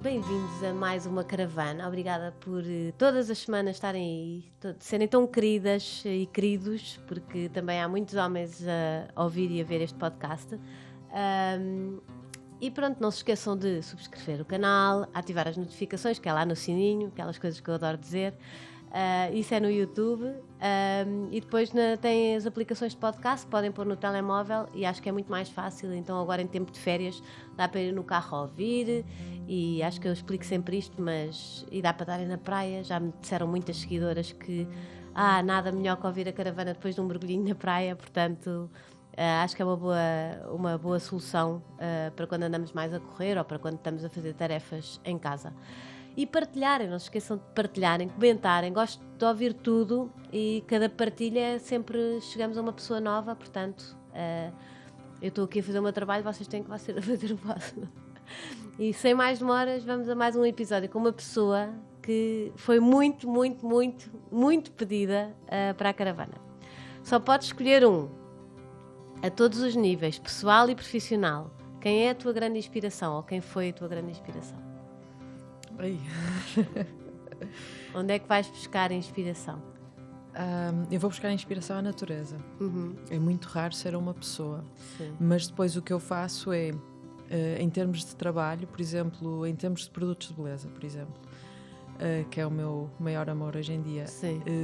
Bem-vindos a mais uma caravana. Obrigada por todas as semanas estarem aí, serem tão queridas e queridos, porque também há muitos homens a ouvir e a ver este podcast. E pronto, não se esqueçam de subscrever o canal, ativar as notificações, que é lá no sininho, aquelas coisas que eu adoro dizer. Isso é no YouTube. E depois têm as aplicações de podcast, podem pôr no telemóvel e acho que é muito mais fácil. Então agora em tempo de férias dá para ir no carro a ouvir, e acho que eu explico sempre isto, e dá para estarem na praia. Já me disseram muitas seguidoras que nada melhor que ouvir a caravana depois de um mergulhinho na praia, portanto acho que é uma boa solução para quando andamos mais a correr ou para quando estamos a fazer tarefas em casa. E partilharem, não se esqueçam de partilharem, comentarem. Gosto de ouvir tudo e cada partilha sempre chegamos a uma pessoa nova, portanto eu estou aqui a fazer o meu trabalho, vocês têm que fazer o vosso. E sem mais demoras, vamos a mais um episódio com uma pessoa que foi muito, muito, muito, muito pedida para a caravana. Só podes escolher um, a todos os níveis, pessoal e profissional. Quem é a tua grande inspiração ou quem foi a tua grande inspiração? Ai. Onde é que vais buscar a inspiração? Eu vou buscar a inspiração à natureza. É muito raro ser uma pessoa. Sim. Mas depois o que eu faço é, em termos de trabalho, por exemplo, em termos de produtos de beleza, por exemplo, que é o meu maior amor hoje em dia,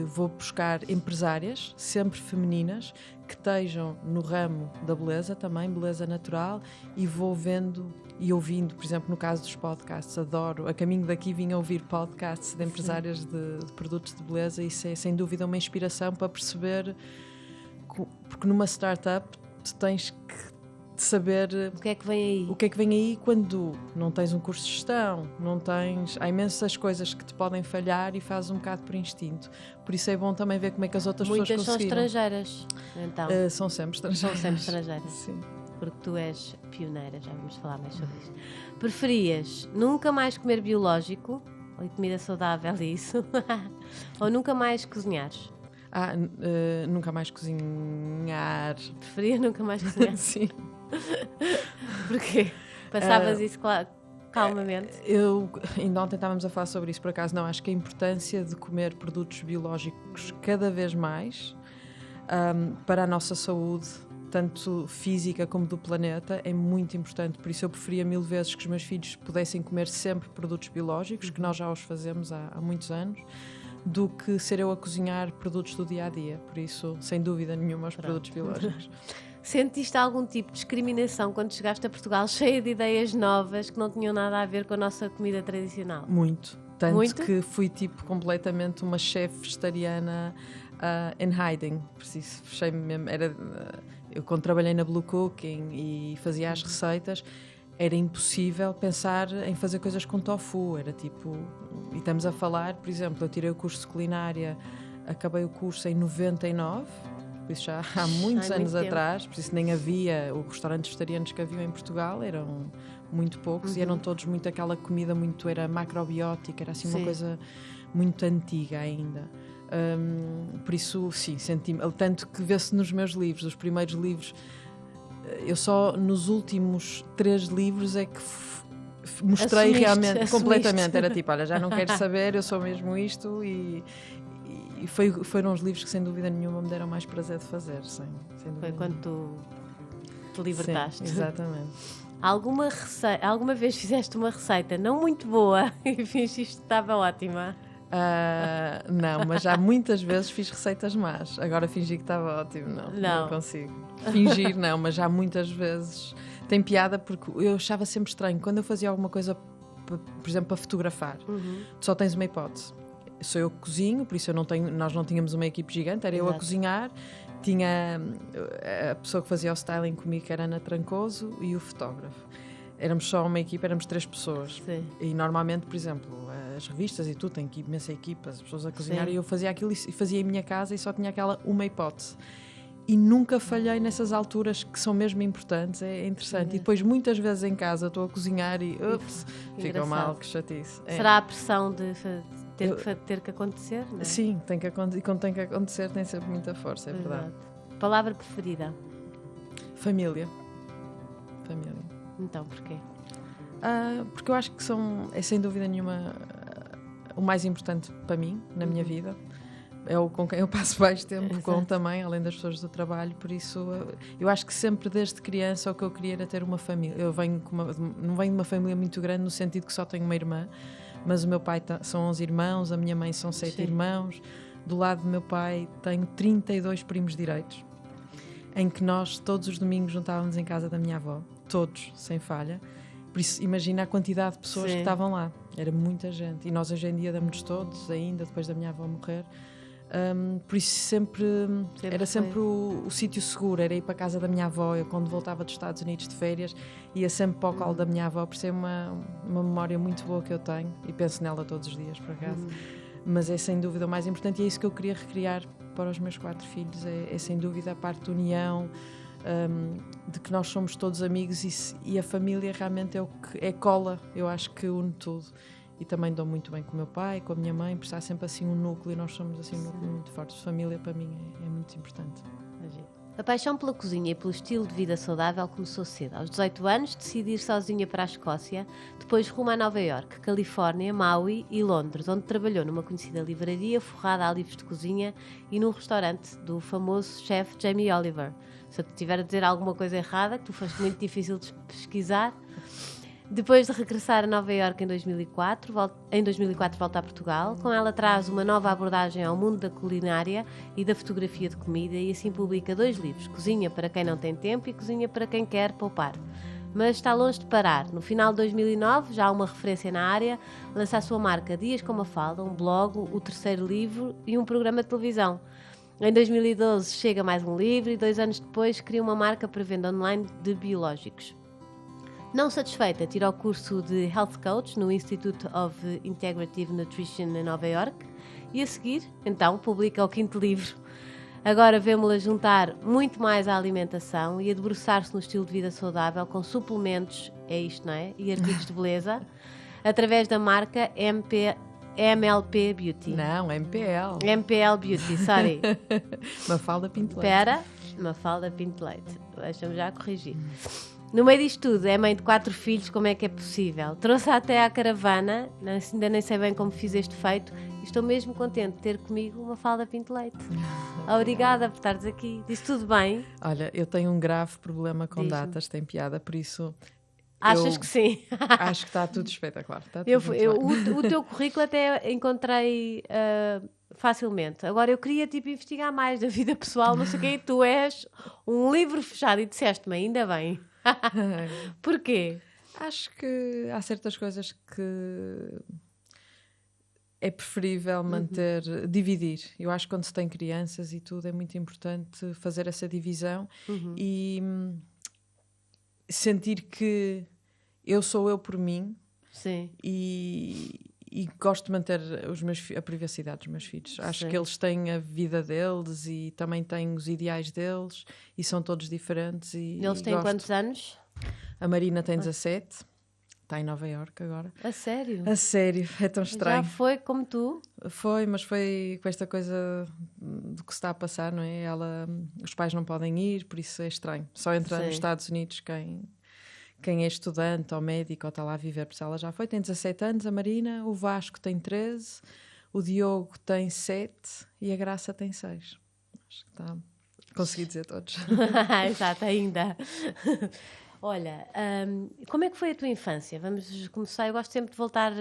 vou buscar empresárias, sempre femininas, que estejam no ramo da beleza também, beleza natural, e vou vendo e ouvindo, por exemplo, no caso dos podcasts, adoro. A caminho daqui vim a ouvir podcasts de empresárias de produtos de beleza, e isso é sem dúvida uma inspiração para perceber, porque numa startup tu tens que saber o que é que vem aí quando não tens um curso de gestão, há imensas coisas que te podem falhar e fazes um bocado por instinto. Por isso é bom também ver como é que as outras pessoas conseguiram. Muitas são estrangeiras, então. São sempre estrangeiras. Sim. Porque tu és pioneira, já vamos falar mais sobre isso. Preferias nunca mais comer biológico, ou comida saudável, isso, ou nunca mais cozinhares? Nunca mais cozinhar. Preferia nunca mais cozinhar? Sim. Porquê? Passavas isso calmamente? Ainda ontem estávamos a falar sobre isso, por acaso não, acho que a importância de comer produtos biológicos cada vez mais para a nossa saúde, tanto física como do planeta, é muito importante. Por isso eu preferia 1000 vezes que os meus filhos pudessem comer sempre produtos biológicos, que nós já os fazemos há muitos anos, do que ser eu a cozinhar produtos do dia-a-dia. Por isso, sem dúvida nenhuma, os produtos biológicos. Sentiste algum tipo de discriminação quando chegaste a Portugal, cheia de ideias novas que não tinham nada a ver com a nossa comida tradicional? Muito. Tanto Muito? que fui completamente uma chefe vegetariana in hiding. Preciso, fechei-me mesmo. Eu quando trabalhei na Blue Cooking e fazia as receitas, era impossível pensar em fazer coisas com tofu. Era tipo... E estamos a falar, por exemplo, eu tirei o curso de culinária, acabei o curso em 99, por isso já há muitos anos atrás, por isso nem havia, os restaurantes vegetarianos que haviam em Portugal eram muito poucos, e eram todos muito aquela comida era macrobiótica, era assim uma coisa muito antiga ainda. Por isso, sim, senti-me, tanto que vê-se nos meus livros, os primeiros livros, eu só nos últimos 3 livros é que mostrei realmente, completamente, era tipo, olha, já não quero saber, eu sou mesmo isto, e foram os livros que sem dúvida nenhuma me deram mais prazer de fazer, sem dúvida. Foi quando tu te libertaste. Sim, exatamente. Alguma vez fizeste uma receita não muito boa e fingiste que estava ótima? Não, mas já muitas vezes fiz receitas más. Agora fingir que estava ótimo, não consigo. Fingir não, mas já muitas vezes tem piada, porque eu achava sempre estranho quando eu fazia alguma coisa, por exemplo, para fotografar. Tu só tens uma hipótese. Sou eu que cozinho, por isso nós não tínhamos uma equipe gigante, era eu a cozinhar, tinha a pessoa que fazia o styling comigo, que era a Ana Trancoso, e o fotógrafo. Éramos só uma equipa, éramos 3 pessoas. Sim. E normalmente, por exemplo, as revistas e tudo, tem imensa equipa, as pessoas a cozinhar, e eu fazia aquilo e fazia em minha casa, e só tinha uma hipótese. E nunca falhei nessas alturas que são mesmo importantes, é interessante. E depois muitas vezes em casa estou a cozinhar e fica mal, que chatice. Será a pressão de ter que acontecer? Não é? Sim, tem que acontecer, e quando tem que acontecer tem sempre muita força, é verdade. Palavra preferida? Família. Então, porquê? Porque eu acho que é sem dúvida nenhuma o mais importante para mim, na minha vida. É o com quem eu passo mais tempo com também, além das pessoas do trabalho. Por isso, eu acho que sempre desde criança o que eu queria era ter uma família. Eu não venho de uma família muito grande no sentido que só tenho uma irmã, mas o meu pai são 11 irmãos, a minha mãe são 7 irmãos. Do lado do meu pai tenho 32 primos direitos, em que nós todos os domingos juntávamos em casa da minha avó, todos, sem falha. Por isso, imagina a quantidade de pessoas que estavam lá. Era muita gente. E nós hoje em dia damos-nos todos, ainda depois da minha avó morrer. Por isso era sempre o sítio seguro, era ir para a casa da minha avó. Eu, quando voltava dos Estados Unidos de férias, ia sempre para o colo da minha avó, por ser uma memória muito boa que eu tenho, e penso nela todos os dias, por acaso. Mas é sem dúvida o mais importante, e é isso que eu queria recriar para os meus 4 filhos, é sem dúvida a parte de união, de que nós somos todos amigos, e a família realmente é o que é cola, eu acho que une tudo. E também dou muito bem com o meu pai, com a minha mãe, por estar sempre assim um núcleo, e nós somos assim um núcleo muito forte. Família para mim é muito importante. A paixão pela cozinha e pelo estilo de vida saudável começou cedo. Aos 18 anos, decidi ir sozinha para a Escócia, depois rumo a Nova Iorque, Califórnia, Maui e Londres, onde trabalhou numa conhecida livraria forrada a livros de cozinha e num restaurante do famoso chefe Jamie Oliver. Se eu te tiver a dizer alguma coisa errada, que tu foste muito difícil de pesquisar. Depois de regressar a Nova Iorque em 2004 volta a Portugal. Com ela traz uma nova abordagem ao mundo da culinária e da fotografia de comida, e assim publica 2 livros, Cozinha para quem não tem tempo e Cozinha para quem quer poupar. Mas está longe de parar. No final de 2009, já há uma referência na área, lança a sua marca Dias com Mafalda, um blog, o 3º livro e um programa de televisão. Em 2012 chega mais um livro e 2 anos depois cria uma marca para venda online de biológicos. Não satisfeita, tira o curso de Health Coach no Institute of Integrative Nutrition em Nova Iorque e a seguir, então, publica o 5º livro. Agora vemos-la juntar muito mais à alimentação e a debruçar-se no estilo de vida saudável com suplementos, é isto, não é? E artigos de beleza, através da marca MLP Beauty. Não, MPL. MPL Beauty, sorry. Mafalda Pinto Leite. Espera, Mafalda Pinto Leite. Deixa-me já corrigir. No meio disto tudo, é mãe de 4 filhos, como é que é possível? Trouxe-a até à caravana, ainda nem sei bem como fiz este feito, e estou mesmo contente de ter comigo uma Mafalda Pinto Leite. Obrigada por estares aqui. Disse tudo bem? Olha, eu tenho um grave problema com datas, tem piada, por isso... Achas que sim? Acho que está tudo espetacular. Está tudo o teu currículo até encontrei facilmente. Agora eu queria investigar mais da vida pessoal, não sei o quê, e tu és um livro fechado e disseste-me, ainda bem. Porquê? Acho que há certas coisas que é preferível manter, dividir. Eu acho que quando se tem crianças e tudo é muito importante fazer essa divisão e sentir que eu sou eu por mim. Sim. E gosto de manter a privacidade dos meus filhos. Acho que eles têm a vida deles e também têm os ideais deles e são todos diferentes. Eles têm quantos anos? A Marina tem 17, está em Nova Iorque agora. A sério? A sério, é tão estranho. Já foi como tu? Foi, mas foi com esta coisa do que se está a passar, não é? Os pais não podem ir, por isso é estranho. Só entra nos Estados Unidos quem é estudante ou médico ou está lá a viver, por isso ela já foi, tem 17 anos, a Marina, o Vasco tem 13, o Diogo tem 7 e a Graça tem 6. Acho que está... Consegui dizer todos. Exato, ainda. Olha, como é que foi a tua infância? Vamos começar, eu gosto sempre de voltar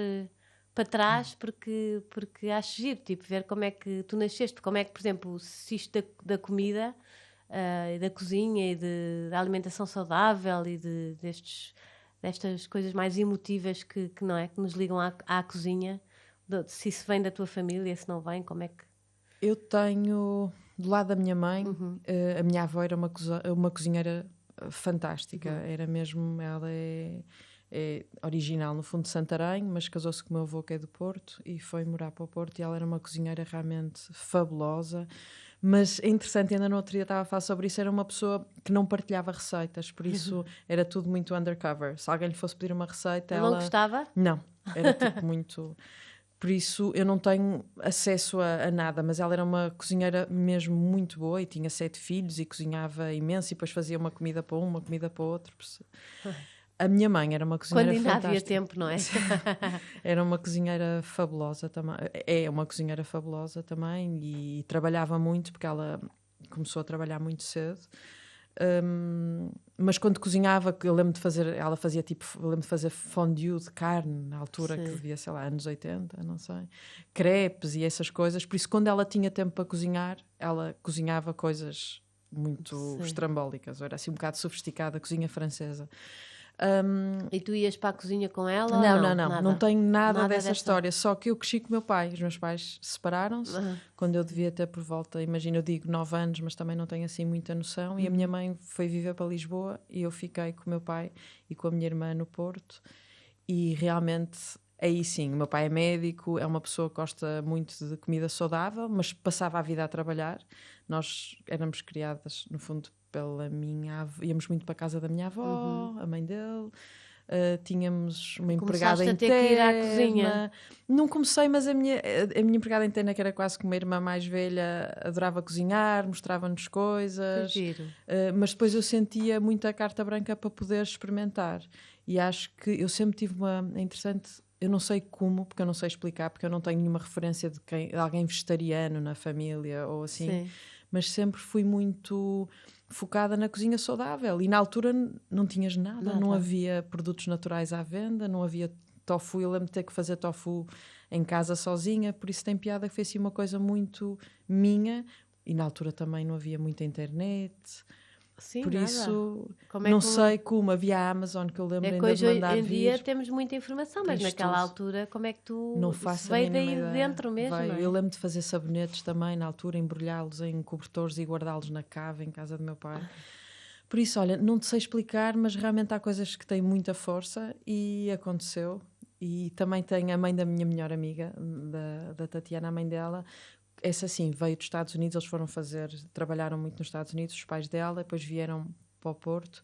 para trás porque acho giro, ver como é que tu nasceste, como é que, por exemplo, se isto da comida... e da cozinha e da alimentação saudável e destas coisas mais emotivas que não é, que nos ligam à cozinha, se isso vem da tua família, se não vem, como é que... Eu tenho, do lado da minha mãe, a minha avó era uma cozinheira fantástica, era mesmo, ela é original no fundo de Santarém, mas casou-se com o meu avô que é do Porto e foi morar para o Porto, e ela era uma cozinheira realmente fabulosa. Mas é interessante, ainda no outro dia estava a falar sobre isso, era uma pessoa que não partilhava receitas, por isso era tudo muito undercover. Se alguém lhe fosse pedir uma receita, ela... Não gostava? Não, era muito... Por isso eu não tenho acesso a nada, mas ela era uma cozinheira mesmo muito boa e tinha 7 filhos e cozinhava imenso e depois fazia uma comida para um, uma comida para outro. A minha mãe era uma cozinheira Quando ainda fantástica. havia tempo, não é? Era uma cozinheira fabulosa também. É uma cozinheira fabulosa também e trabalhava muito porque ela começou a trabalhar muito cedo. Mas quando cozinhava, eu lembro de fazer, ela fazia tipo, eu lembro de fazer fondue de carne na altura, Sim. que devia, sei lá, anos 80, não sei, crepes e essas coisas. Por isso, quando ela tinha tempo para cozinhar, ela cozinhava coisas muito Sim. estrambólicas. Era assim um bocado sofisticada, a cozinha francesa. E tu ias para a cozinha com ela? Não, ou não, Nada. não tenho nada Nada dessa dessa- história. Só que eu cresci com o meu pai. Os meus pais separaram-se quando eu devia ter por volta, imagina, eu digo 9 anos, mas também não tenho assim muita noção. E a minha mãe foi viver para Lisboa e eu fiquei com o meu pai e com a minha irmã no Porto. E realmente, aí sim, o meu pai é médico, é uma pessoa que gosta muito de comida saudável, mas passava a vida a trabalhar. Nós éramos criadas, no fundo, pela minha avó. Íamos muito para a casa da minha avó, a mãe dele. Tínhamos uma empregada Começaste a ter que ir à interna. cozinha. Não comecei, mas a minha empregada interna, que era quase como uma irmã mais velha, adorava cozinhar, mostrava-nos Que coisas. giro. Mas depois eu sentia muita carta branca para poder experimentar. E acho que eu sempre tive uma... É interessante, eu não sei como, porque eu não sei explicar, porque eu não tenho nenhuma referência de alguém vegetariano na família ou assim. Sim. Mas sempre fui muito focada na cozinha saudável. E na altura não tinhas nada. Não havia produtos naturais à venda, não havia tofu. Eu lembro de ter que fazer tofu em casa sozinha, por isso tem piada que foi assim uma coisa muito minha. E na altura também não havia muita internet. Sim, Por nada. isso, Como é não que sei como. Havia a Amazon, que eu lembro É que ainda hoje de mandar em dia vir. temos muita informação, mas Isto naquela tudo. altura, como é que tu. Não Isso faço a veio mínima daí de ideia. dentro mesmo, não é? Eu lembro de fazer sabonetes também, na altura, embrulhá-los em cobertores e guardá-los na cava, em casa do meu pai. Por isso, olha, não te sei explicar, mas realmente há coisas que têm muita força e aconteceu. E também tenho a mãe da minha melhor amiga, da Tatiana, a mãe dela. Essa sim, veio dos Estados Unidos, eles foram trabalharam muito nos Estados Unidos, os pais dela, depois vieram para o Porto.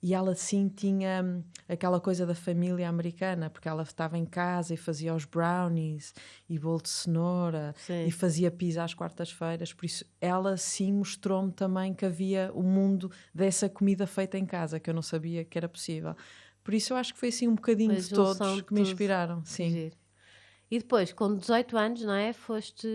E ela sim tinha aquela coisa da família americana, porque ela estava em casa e fazia os brownies e bolo de cenoura. Sim. E fazia pizza às quartas-feiras. Por isso ela sim mostrou-me também que havia o mundo dessa comida feita em casa, que eu não sabia que era possível. Por isso eu acho que foi assim um bocadinho Foi a de junção todos de que me tudo. inspiraram. Que Sim. giro. E depois, com 18 anos, não é? Foste.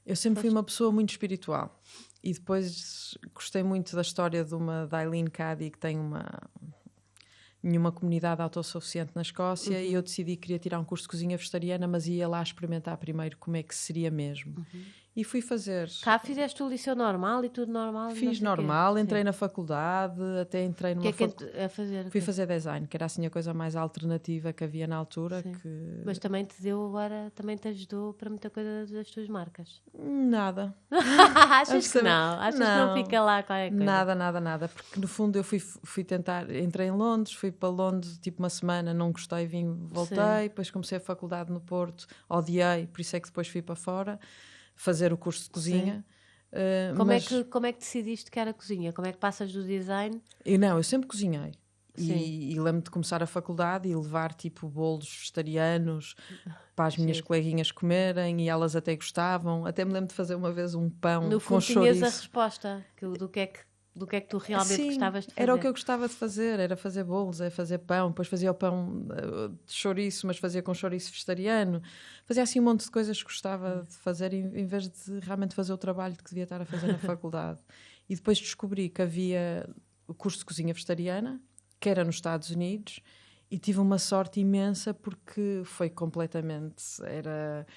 Eu sempre fui uma pessoa muito espiritual. E depois gostei muito da história de uma da Eileen Cady, que tem uma comunidade autossuficiente na Escócia, e eu decidi que queria tirar um curso de cozinha vegetariana, mas ia lá experimentar primeiro como é que seria mesmo. E fui fazer. Cá fizeste o liceu normal e tudo normal? não Fiz sei o quê. normal, entrei Sim. na faculdade, até entrei O numa que é que a fazer? Fui fazer design, que era assim a coisa mais alternativa que havia na altura. Sim. Que... Mas também te deu agora, também te ajudou para muita coisa das tuas marcas. Nada. Achas que não? Achas que não fica lá qualquer coisa? Nada. Porque no fundo eu fui tentar, entrei em Londres, fui para Londres tipo uma semana, não gostei, voltei, Sim. depois comecei a faculdade no Porto, odiei, por isso é que depois fui para fora fazer o curso de cozinha. Mas Como é que decidiste que era cozinha? Como é que passas do design? eu sempre cozinhei. Sim. E lembro-me de começar a faculdade e levar tipo bolos vegetarianos para as minhas Giro. coleguinhas comerem, e elas até gostavam. Até me lembro de fazer uma vez um pão No com fundo tinhas a chouriço. resposta do que é que tu realmente Sim, gostavas de fazer. era o que eu gostava de fazer, era fazer bolos, era fazer pão, depois fazia o pão de chouriço, mas fazia com chouriço vegetariano. Fazia assim um monte de coisas que gostava de fazer em vez de realmente fazer o trabalho que devia estar a fazer na faculdade. E depois descobri que havia o curso de cozinha vegetariana, que era nos Estados Unidos, e tive uma sorte imensa porque foi completamente... Era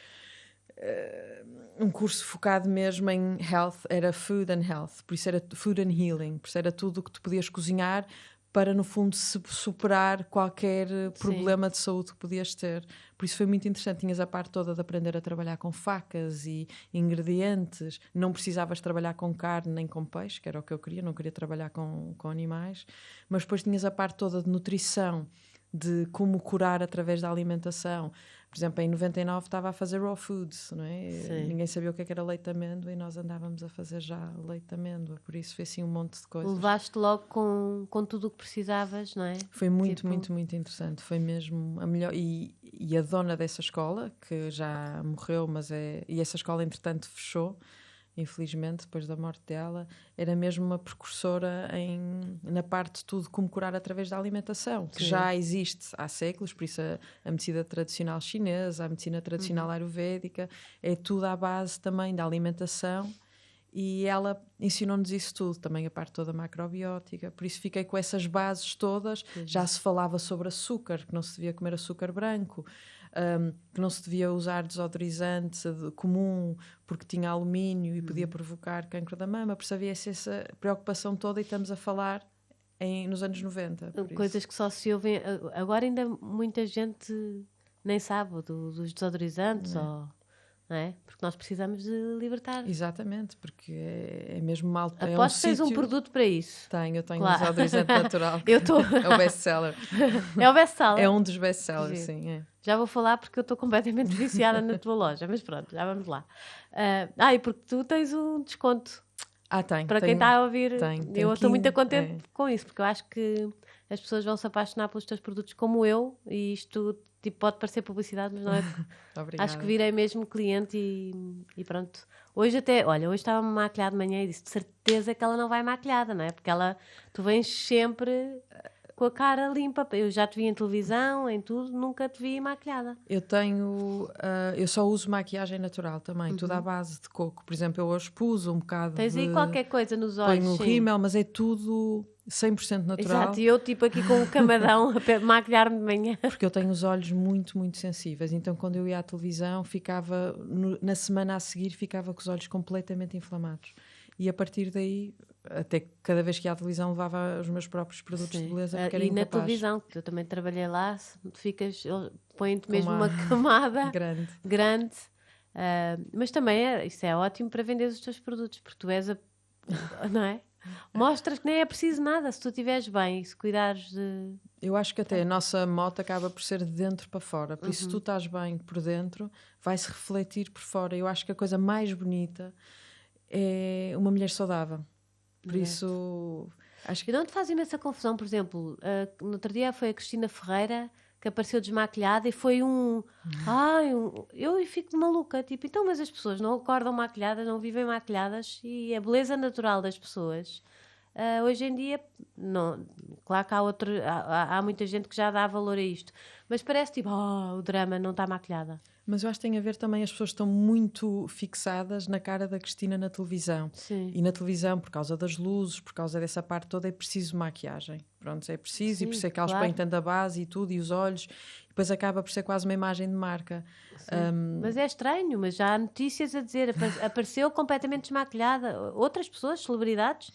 um curso focado mesmo em health, era food and health, por isso era food and healing, por isso era tudo o que tu podias cozinhar para, no fundo, superar qualquer problema de saúde que podias ter. Por isso foi muito interessante. Tinhas a parte toda de aprender a trabalhar com facas e ingredientes. Não precisavas trabalhar com carne nem com peixe, que era o que eu queria. Não queria trabalhar com animais. Mas depois tinhas a parte toda de nutrição, de como curar através da alimentação. Por exemplo, em 99 estava a fazer raw foods, não é? Sim. Ninguém sabia o que era leite de amêndoa e nós andávamos a fazer já leite de amêndoa. Por isso foi assim um monte de coisas. Levaste logo com tudo o que precisavas, não é? Foi muito, Tipo- muito, muito interessante. Foi mesmo a melhor. E a dona dessa escola, que já morreu, e essa escola entretanto fechou, infelizmente, depois da morte dela, era mesmo uma precursora na parte de tudo como curar através da alimentação, que já existe há séculos, por isso a medicina tradicional chinesa, a medicina tradicional ayurvédica, é tudo à base também da alimentação, e ela ensinou-nos isso tudo, também a parte toda macrobiótica, por isso fiquei com essas bases todas. Já se falava sobre açúcar, que não se devia comer açúcar branco, que não se devia usar desodorizante comum porque tinha alumínio e podia provocar cancro da mama, por isso havia essa preocupação toda, e estamos a falar nos anos 90. Coisas que só se ouvem agora, ainda muita gente nem sabe dos desodorizantes, não é? Porque nós precisamos de libertar. Exatamente, porque é mesmo mal. Aposto que tens um produto para isso. Eu tenho um desodorizante natural. É o best-seller. É o best-seller? É um dos best-sellers, sim. É. Já vou falar porque eu estou completamente viciada na tua loja, mas pronto, já vamos lá. E porque tu tens um desconto. Para quem está a ouvir, eu estou muito contente com isso, porque eu acho que as pessoas vão se apaixonar pelos teus produtos como eu, e isto pode parecer publicidade, mas não é. Acho que virei mesmo cliente e pronto. Hoje estava maquilhada de manhã e disse de certeza que ela não vai maquilhada, não é? Porque tu vens sempre com a cara limpa. Eu já te vi em televisão, em tudo, nunca te vi maquilhada. Eu só uso maquiagem natural também, tudo à base de coco. Por exemplo, eu hoje pus um bocado Tens aí qualquer coisa nos olhos. Ponho rímel, mas é tudo 100% natural. Exato, e eu aqui com um camadão a maquilhar-me de manhã. Porque eu tenho os olhos muito, muito sensíveis, então quando eu ia à televisão na semana a seguir ficava com os olhos completamente inflamados. E a partir daí, até cada vez que ia à televisão levava os meus próprios produtos de beleza, porque era incapaz. Na televisão, que eu também trabalhei lá, põem-te mesmo uma camada grande. Mas também isso é ótimo para vender os teus produtos, porque tu és não é? Mostras que nem é preciso nada, se tu estiveres bem, se cuidares de... Eu acho que até a nossa moto acaba por ser de dentro para fora, por isso se tu estás bem por dentro, vai-se refletir por fora. Eu acho que a coisa mais bonita é uma mulher saudável. Por isso, acho que... E não te faz imensa confusão, por exemplo, no outro dia foi a Cristina Ferreira que apareceu desmaquilhada e foi eu fico maluca, tipo, então, mas as pessoas não acordam maquilhadas, não vivem maquilhadas, e a beleza natural das pessoas, hoje em dia, não, claro que há muita gente que já dá valor a isto, mas parece tipo, o drama, não está maquilhada. Mas eu acho que tem a ver também, as pessoas estão muito fixadas na cara da Cristina na televisão. Sim. E na televisão, por causa das luzes, por causa dessa parte toda, é preciso maquiagem. Pronto, é preciso. Sim, e por isso é que elas põem tanta base e tudo, e os olhos. E depois acaba por ser quase uma imagem de marca. Mas é estranho, mas já há notícias a dizer, apareceu completamente desmaquilhada. Outras pessoas, celebridades,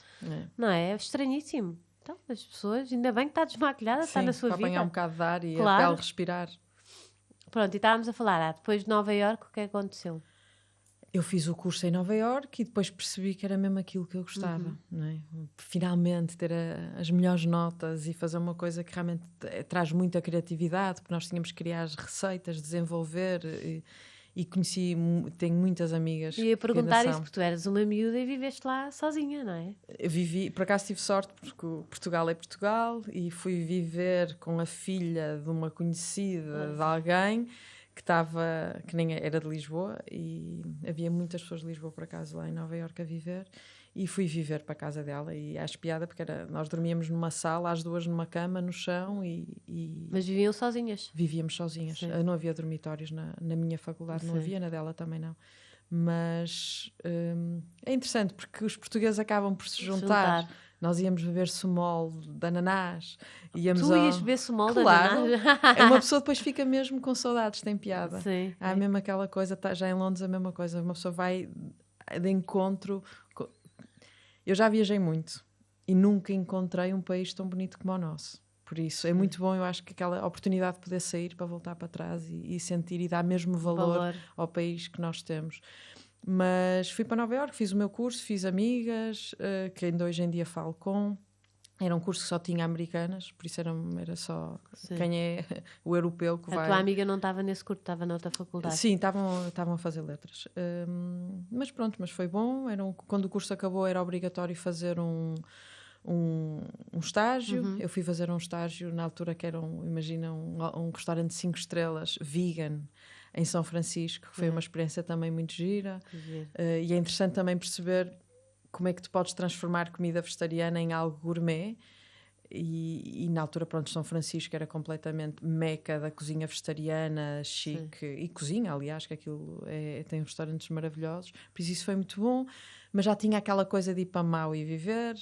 não é? É estranhíssimo. Então, as pessoas, ainda bem que está desmaquilhada, está na sua vida. Para apanhar um bocado de ar e a pele respirar. Pronto, e estávamos a falar, depois de Nova Iorque, o que aconteceu? Eu fiz o curso em Nova Iorque e depois percebi que era mesmo aquilo que eu gostava, não é? Finalmente ter as melhores notas e fazer uma coisa que realmente traz muita criatividade, porque nós tínhamos que criar as receitas, desenvolver, e tenho muitas amigas. E ia perguntar isso, porque tu eras uma miúda e viveste lá sozinha, não é? Eu vivi, por acaso tive sorte, porque Portugal é Portugal, e fui viver com a filha de uma conhecida de alguém que nem era de Lisboa, e havia muitas pessoas de Lisboa, por acaso, lá em Nova Iorque a viver, e fui viver para a casa dela, e acho piada, porque nós dormíamos numa sala, as duas numa cama, no chão, Mas viviam sozinhas? Vivíamos sozinhas. Sim. Não havia dormitórios na minha faculdade, não havia, na dela também não. Mas é interessante, porque os portugueses acabam por se juntar. Nós íamos beber sumol de ananás. Tu ias beber sumol de ananás? Uma pessoa depois fica mesmo com saudades, tem piada. Sim, Há mesmo aquela coisa, já em Londres a mesma coisa, uma pessoa vai de encontro. Eu já viajei muito e nunca encontrei um país tão bonito como o nosso. Por isso é muito bom, eu acho que aquela oportunidade de poder sair para voltar para trás e sentir e dar mesmo valor ao país que nós temos. Mas fui para Nova Iorque, fiz o meu curso, fiz amigas, que ainda hoje em dia falo com. Era um curso que só tinha americanas, por isso era só quem é o europeu que vai. A tua amiga não estava nesse curso, estava noutra faculdade? Sim, estavam a fazer letras. Mas pronto, mas foi bom. Quando o curso acabou era obrigatório fazer um estágio. Eu fui fazer um estágio na altura que era um restaurante de 5 estrelas, vegan, em São Francisco, que foi uma experiência também muito gira. E é interessante também perceber como é que tu podes transformar comida vegetariana em algo gourmet. E na altura, pronto, São Francisco era completamente meca da cozinha vegetariana, chique, e cozinha, aliás, que aquilo tem restaurantes maravilhosos, por isso foi muito bom, mas já tinha aquela coisa de ir para Maui viver.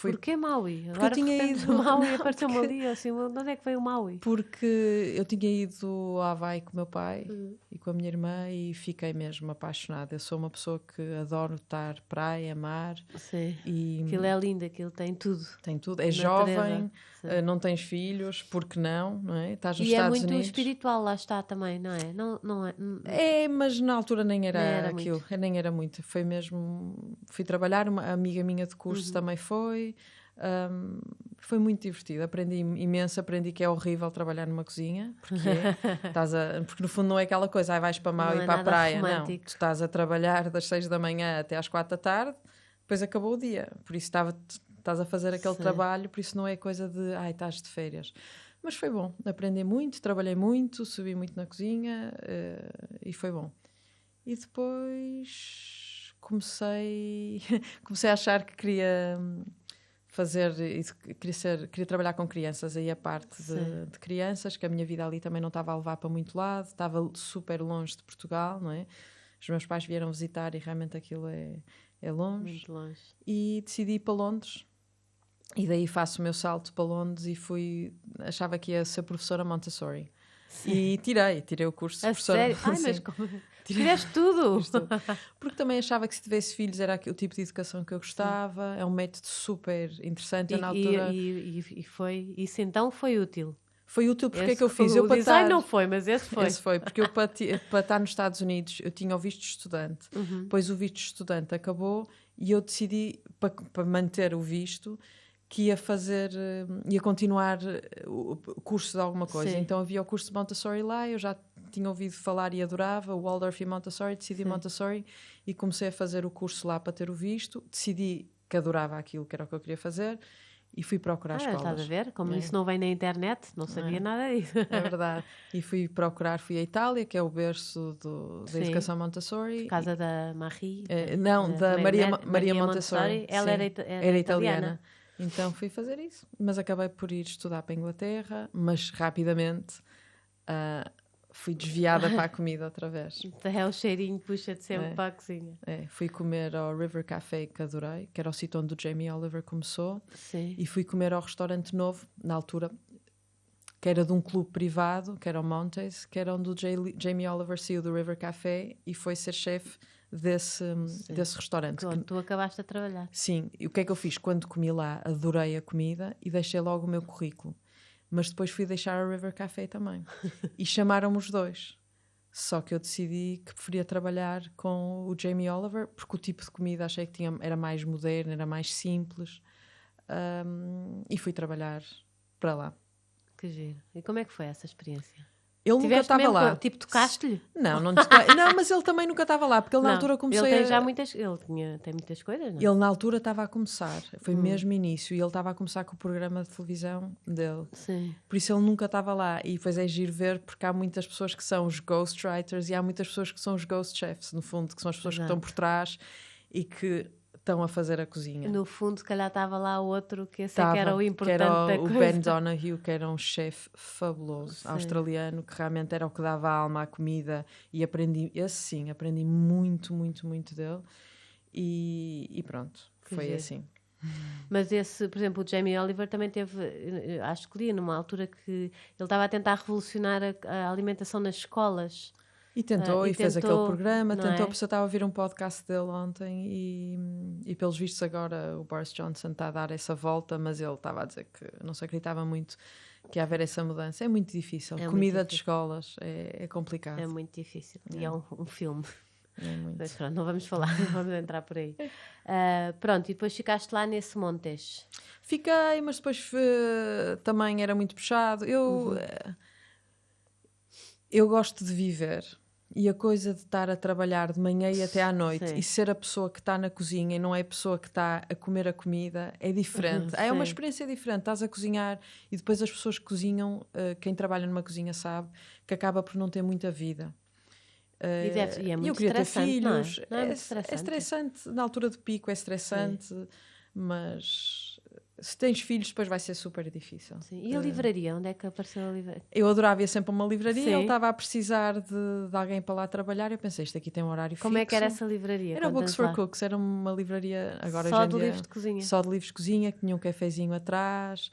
Porquê Maui? Porque Agora eu tinha ido... Maui apareceu-me ali, assim, de onde é que veio o Maui? Porque eu tinha ido ao Havaí com o meu pai e com a minha irmã e fiquei mesmo apaixonada. Eu sou uma pessoa que adoro estar praia, mar. Sim. E aquilo é lindo, aquilo tem tudo. Tem tudo. É jovem, não tens filhos, porque não é? Estás nos Estados Unidos. E é muito espiritual, lá está também, não é? Não é? É, mas na altura nem era aquilo. Nem era muito. Foi mesmo... Fui trabalhar, uma amiga minha de curso também foi. Foi muito divertido, aprendi imenso, aprendi que é horrível trabalhar numa cozinha, porque no fundo não é aquela coisa, vais para Maui e para a praia, romântico. Não, tu estás a trabalhar das 6 da manhã até às 4 da tarde, depois acabou o dia, por isso estás a fazer aquele trabalho, por isso não é coisa de, estás de férias. Mas foi bom, aprendi muito, trabalhei muito, subi muito na cozinha e foi bom. E depois comecei a achar que queria queria trabalhar com crianças, aí a parte de crianças, que a minha vida ali também não estava a levar para muito lado, estava super longe de Portugal, não é? Os meus pais vieram visitar e realmente aquilo é longe. Muito longe. E decidi ir para Londres. E daí faço o meu salto para Londres e achava que ia ser professora Montessori. Sim. E tirei o curso de professora. Sério? Mas como? Tiraste tudo? Porque também achava que se tivesse filhos era o tipo de educação que eu gostava. É um método super interessante. Na altura... Isso então foi útil? Foi útil porque é que eu fiz? O design não foi, mas esse foi. Esse foi, porque eu para estar nos Estados Unidos eu tinha o visto de estudante. Depois o visto de estudante acabou e eu decidi, para manter o visto, que ia continuar o curso de alguma coisa. Sim. Então havia o curso de Montessori lá, eu já tinha ouvido falar e adorava o Waldorf e Montessori, decidi Montessori e comecei a fazer o curso lá para ter o visto. Decidi que adorava aquilo, que era o que eu queria fazer e fui procurar escolas. Estás a ver? Como isso não vem na internet, não sabia nada disso. É verdade. E fui à Itália, que é o berço da educação Montessori. Casa da Marie. Da Maria Montessori. Ela era italiana. Então fui fazer isso, mas acabei por ir estudar para a Inglaterra, mas rapidamente fui desviada para a comida outra vez. É o cheirinho puxa-te sempre para a cozinha. Fui comer ao River Café, que adorei, que era o sítio onde o Jamie Oliver começou. Sim. E fui comer ao restaurante novo, na altura, que era de um clube privado, que era o Montes, que era onde o Jamie Oliver saiu do River Café e foi ser chefe desse restaurante. Onde tu acabaste a trabalhar. Sim, e o que é que eu fiz? Quando comi lá, adorei a comida e deixei logo o meu currículo. Mas depois fui deixar a River Café também. E chamaram-me os dois. Só que eu decidi que preferia trabalhar com o Jamie Oliver, porque o tipo de comida achei que era mais moderno, era mais simples. E fui trabalhar para lá. Que giro. E como é que foi essa experiência? Ele nunca estava lá. Tipo, tocaste-lhe? Não, não, mas ele também nunca estava lá, porque ele na altura começou ele tem muitas coisas, não? Ele na altura estava a começar, foi mesmo início, e ele estava a começar com o programa de televisão dele. Sim. Por isso ele nunca estava lá, e depois é giro ver, porque há muitas pessoas que são os ghostwriters e há muitas pessoas que são os ghost chefs, no fundo, que são as pessoas que estão por trás e que estão a fazer a cozinha. No fundo, se calhar estava lá outro que esse que era o importante da coisa. O Ben Donahue, que era um chefe fabuloso, australiano, que realmente era o que dava alma à comida, e aprendi muito, muito, muito dele, e pronto, foi assim. Mas por exemplo, o Jamie Oliver também teve, acho que li numa altura que ele estava a tentar revolucionar a alimentação nas escolas. E tentou, e fez aquele programa, porque eu estava a ouvir um podcast dele ontem e pelos vistos agora o Boris Johnson está a dar essa volta, mas ele estava a dizer que não se acreditava muito que ia haver essa mudança. É muito difícil. Comida de escolas é complicado. É muito difícil. E é um filme. É muito. Mas pronto, não vamos falar, não vamos entrar por aí. Pronto, e depois ficaste lá nesse Montes? Fiquei, mas depois também era muito puxado. Eu gosto de viver. E a coisa de estar a trabalhar de manhã e até à noite e ser a pessoa que está na cozinha e não é a pessoa que está a comer a comida é diferente. É uma experiência diferente. Estás a cozinhar e depois as pessoas que cozinham, quem trabalha numa cozinha sabe, que acaba por não ter muita vida. E é muito eu queria ter estressante, não é? filhos. Não é muito É estressante, na altura de pico é estressante, mas se tens filhos depois vai ser super difícil. Sim. E a livraria? Onde é que apareceu a livraria? Eu adorava ir sempre a uma livraria, Sim. ele estava a precisar de alguém para lá trabalhar, eu pensei, isto aqui tem um horário fixo. Como é que era essa livraria? Era Books for lá. Cooks, era uma livraria agora Só hoje em de dia, livros de cozinha? só de livros de cozinha, que tinha um cafezinho atrás.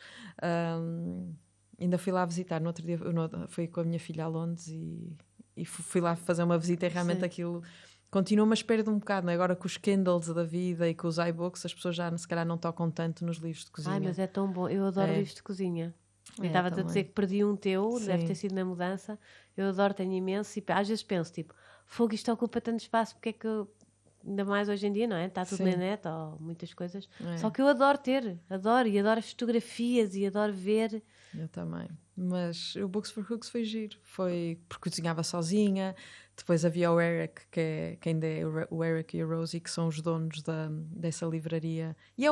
Ainda fui lá visitar, no outro dia fui com a minha filha a Londres e fui lá fazer uma visita e realmente aquilo continua-me à espera de um bocado, não é? Agora com os Kindles da vida e com os iBooks as pessoas já se calhar não tocam tanto nos livros de cozinha. Ai, mas é tão bom, eu adoro livros de cozinha. Eu estava-te a dizer que perdi um teu, deve ter sido na mudança. Eu adoro, tenho imenso. E às vezes penso, tipo, fogo, isto ocupa tanto espaço, porque é que eu... Ainda mais hoje em dia, não é? Está tudo na net, ou muitas coisas. Só que eu adoro ter, adoro. E adoro as fotografias e adoro ver. Eu também. Mas o Books for Cooks foi giro. Foi porque cozinhava sozinha. Depois havia o Eric, que ainda é o Eric e a Rosie, que são os donos dessa livraria. E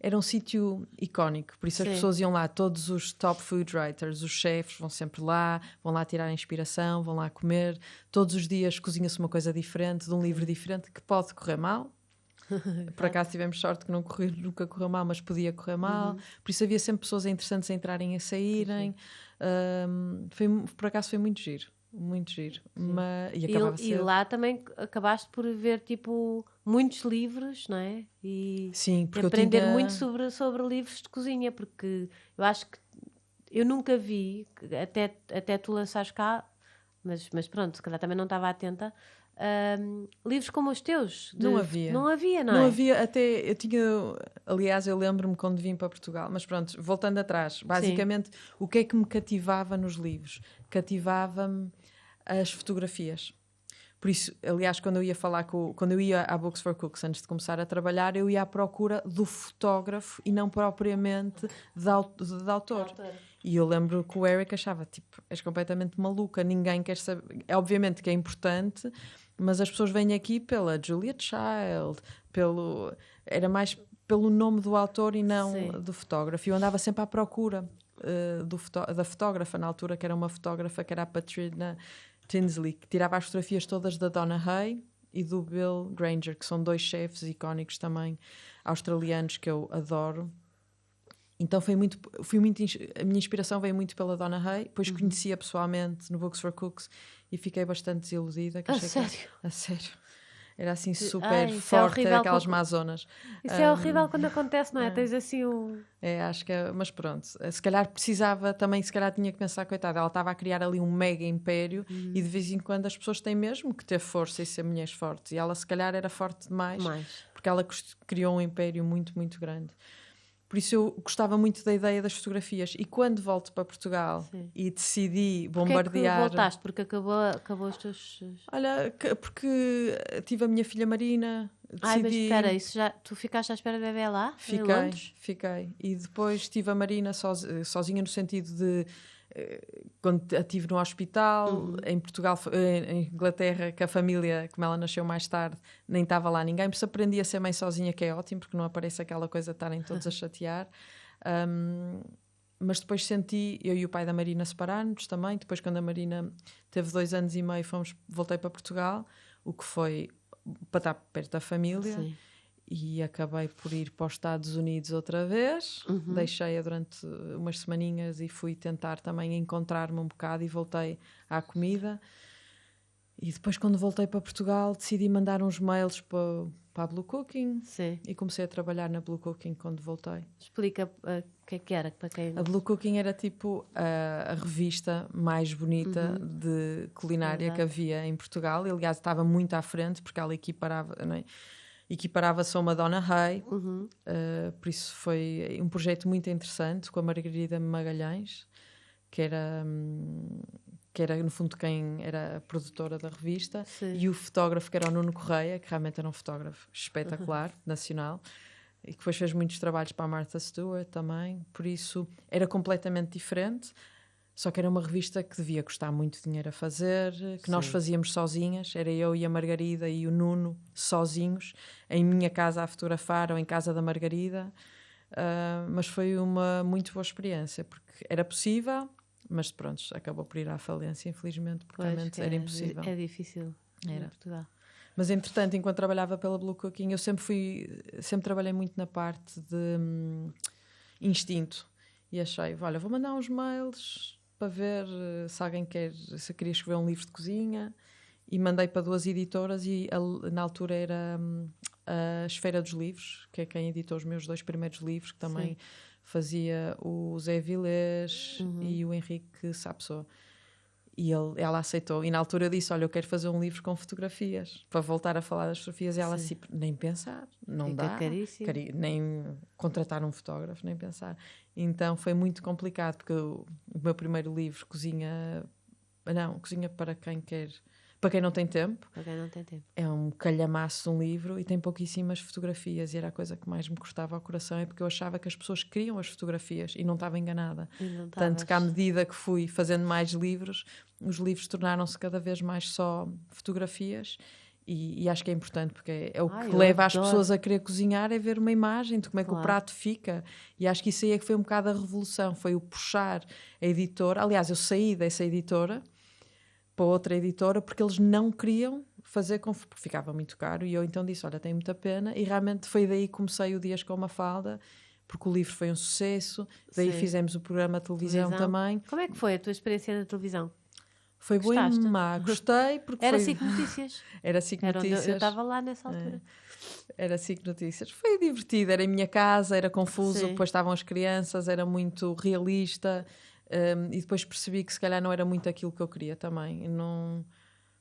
era um sítio icónico, por isso as pessoas iam lá, todos os top food writers, os chefs vão sempre lá, vão lá tirar inspiração, vão lá comer. Todos os dias cozinha-se uma coisa diferente, de um livro diferente, que pode correr mal. Por acaso tivemos sorte que nunca correu mal, mas podia correr mal. Por isso havia sempre pessoas interessantes a entrarem e a saírem. Por acaso foi muito giro. Muito giro. E lá também acabaste por ver tipo muitos livros, não é? E sim, porque aprender muito sobre livros de cozinha, porque eu acho que eu nunca vi, até tu lançares cá, mas pronto, se calhar também não estava atenta. Livros como os teus. Não havia. Não havia, não é? Não havia, até eu tinha... Aliás, eu lembro-me quando vim para Portugal, mas pronto, voltando atrás, basicamente, o que é que me cativava nos livros? Cativava-me as fotografias. Por isso, aliás, quando eu ia à Books for Cooks antes de começar a trabalhar, eu ia à procura do fotógrafo e não propriamente de autor. E eu lembro que o Eric achava, tipo, és completamente maluca, ninguém quer saber. Obviamente que é importante, mas as pessoas vêm aqui pela Julia Child, era mais pelo nome do autor e não do fotógrafo. E eu andava sempre à procura da fotógrafa, na altura, que era uma fotógrafa, que era a Patrina Tinsley, que tirava as fotografias todas da Donna Hay e do Bill Granger, que são dois chefes icónicos também australianos que eu adoro. Então a minha inspiração veio muito pela Donna Hay, depois conhecia pessoalmente no Books for Cooks e fiquei bastante desiludida. Sério? A sério. Era assim super forte, aquelas mazonas. Isso é horrível quando acontece, não é? Tens assim um... acho que é, mas pronto, se calhar precisava também, se calhar tinha que pensar, coitada, ela estava a criar ali um mega império e de vez em quando as pessoas têm mesmo que ter força e ser mulheres fortes. E ela se calhar era forte demais. Porque ela criou um império muito, muito grande. Por isso eu gostava muito da ideia das fotografias. E quando volto para Portugal e decidi bombardear... Porquê é que voltaste? Porque acabou os teus... Olha, porque tive a minha filha Marina, decidi... Ai, mas espera, tu ficaste à espera da bebé lá? Fiquei. E depois tive a Marina sozinha no sentido de... Quando a tive no hospital, em Portugal, em Inglaterra, que a família, como ela nasceu mais tarde, nem estava lá ninguém, por isso aprendi a ser mãe sozinha, que é ótimo, porque não aparece aquela coisa de estarem todos a chatear. Mas depois eu e o pai da Marina separámos também. Depois, quando a Marina teve 2 anos e meio, voltei para Portugal, o que foi para estar perto da família. Sim. E acabei por ir para os Estados Unidos outra vez. Deixei-a durante umas semaninhas e fui tentar também encontrar-me um bocado e voltei à comida. E depois, quando voltei para Portugal, decidi mandar uns mails para a Blue Cooking. Sim. E comecei a trabalhar na Blue Cooking quando voltei. Explica o que é que era para quem... A Blue Cooking era tipo a revista mais bonita de culinária que havia em Portugal. E, aliás, estava muito à frente porque ela equiparava... Não é? Equiparava-se a uma Donna Hay, por isso foi um projeto muito interessante com a Margarida Magalhães, que era no fundo quem era a produtora da revista, e o fotógrafo que era o Nuno Correia, que realmente era um fotógrafo espetacular, nacional, e que depois fez muitos trabalhos para a Martha Stewart também, por isso era completamente diferente. Só que era uma revista que devia custar muito dinheiro a fazer, que nós fazíamos sozinhas. Era eu e a Margarida e o Nuno sozinhos, em minha casa a fotografar ou em casa da Margarida. Mas foi uma muito boa experiência, porque era possível, mas pronto, acabou por ir à falência, infelizmente, porque Pois, realmente era impossível. É difícil em Era. Portugal. Mas entretanto, enquanto trabalhava pela Blue Cooking, eu sempre trabalhei muito na parte de instinto. E achei, olha, vou mandar uns mails para ver se alguém se queria escrever um livro de cozinha. E mandei para 2 editoras e na altura era a Esfera dos Livros, que é quem editou os meus 2 primeiros livros, que também fazia o Zé Vilés e o Henrique Sapsô. E ela aceitou. E na altura eu disse, olha, eu quero fazer um livro com fotografias, para voltar a falar das fotografias. E ela assim, nem pensar, não Fica dá. caríssimo. Nem contratar um fotógrafo, nem pensar. Então foi muito complicado, porque o meu primeiro livro, Cozinha para quem quer... Para quem não tem tempo, é um calhamaço de um livro e tem pouquíssimas fotografias. E era a coisa que mais me cortava ao coração, é porque eu achava que as pessoas queriam as fotografias e não estava enganada. Tanto que à medida que fui fazendo mais livros, os livros tornaram-se cada vez mais só fotografias. E acho que é importante, porque é o que leva as pessoas a querer cozinhar, é ver uma imagem de como é que o prato fica. E acho que isso aí é que foi um bocado a revolução, foi o puxar a editora. Aliás, eu saí dessa editora para outra editora, porque eles não queriam fazer porque ficava muito caro, e eu então disse, olha, tem muita pena, e realmente foi daí que comecei o Dias com Mafalda, porque o livro foi um sucesso, daí fizemos o programa de televisão também. Como é que foi a tua experiência na televisão? Foi boa e má, gostei, porque era SIC Notícias. Era SIC Notícias. Eu estava lá nessa altura. Era SIC Notícias. Foi divertido, era em minha casa, era confuso, depois estavam as crianças, era muito realista. E depois percebi que se calhar não era muito aquilo que eu queria também.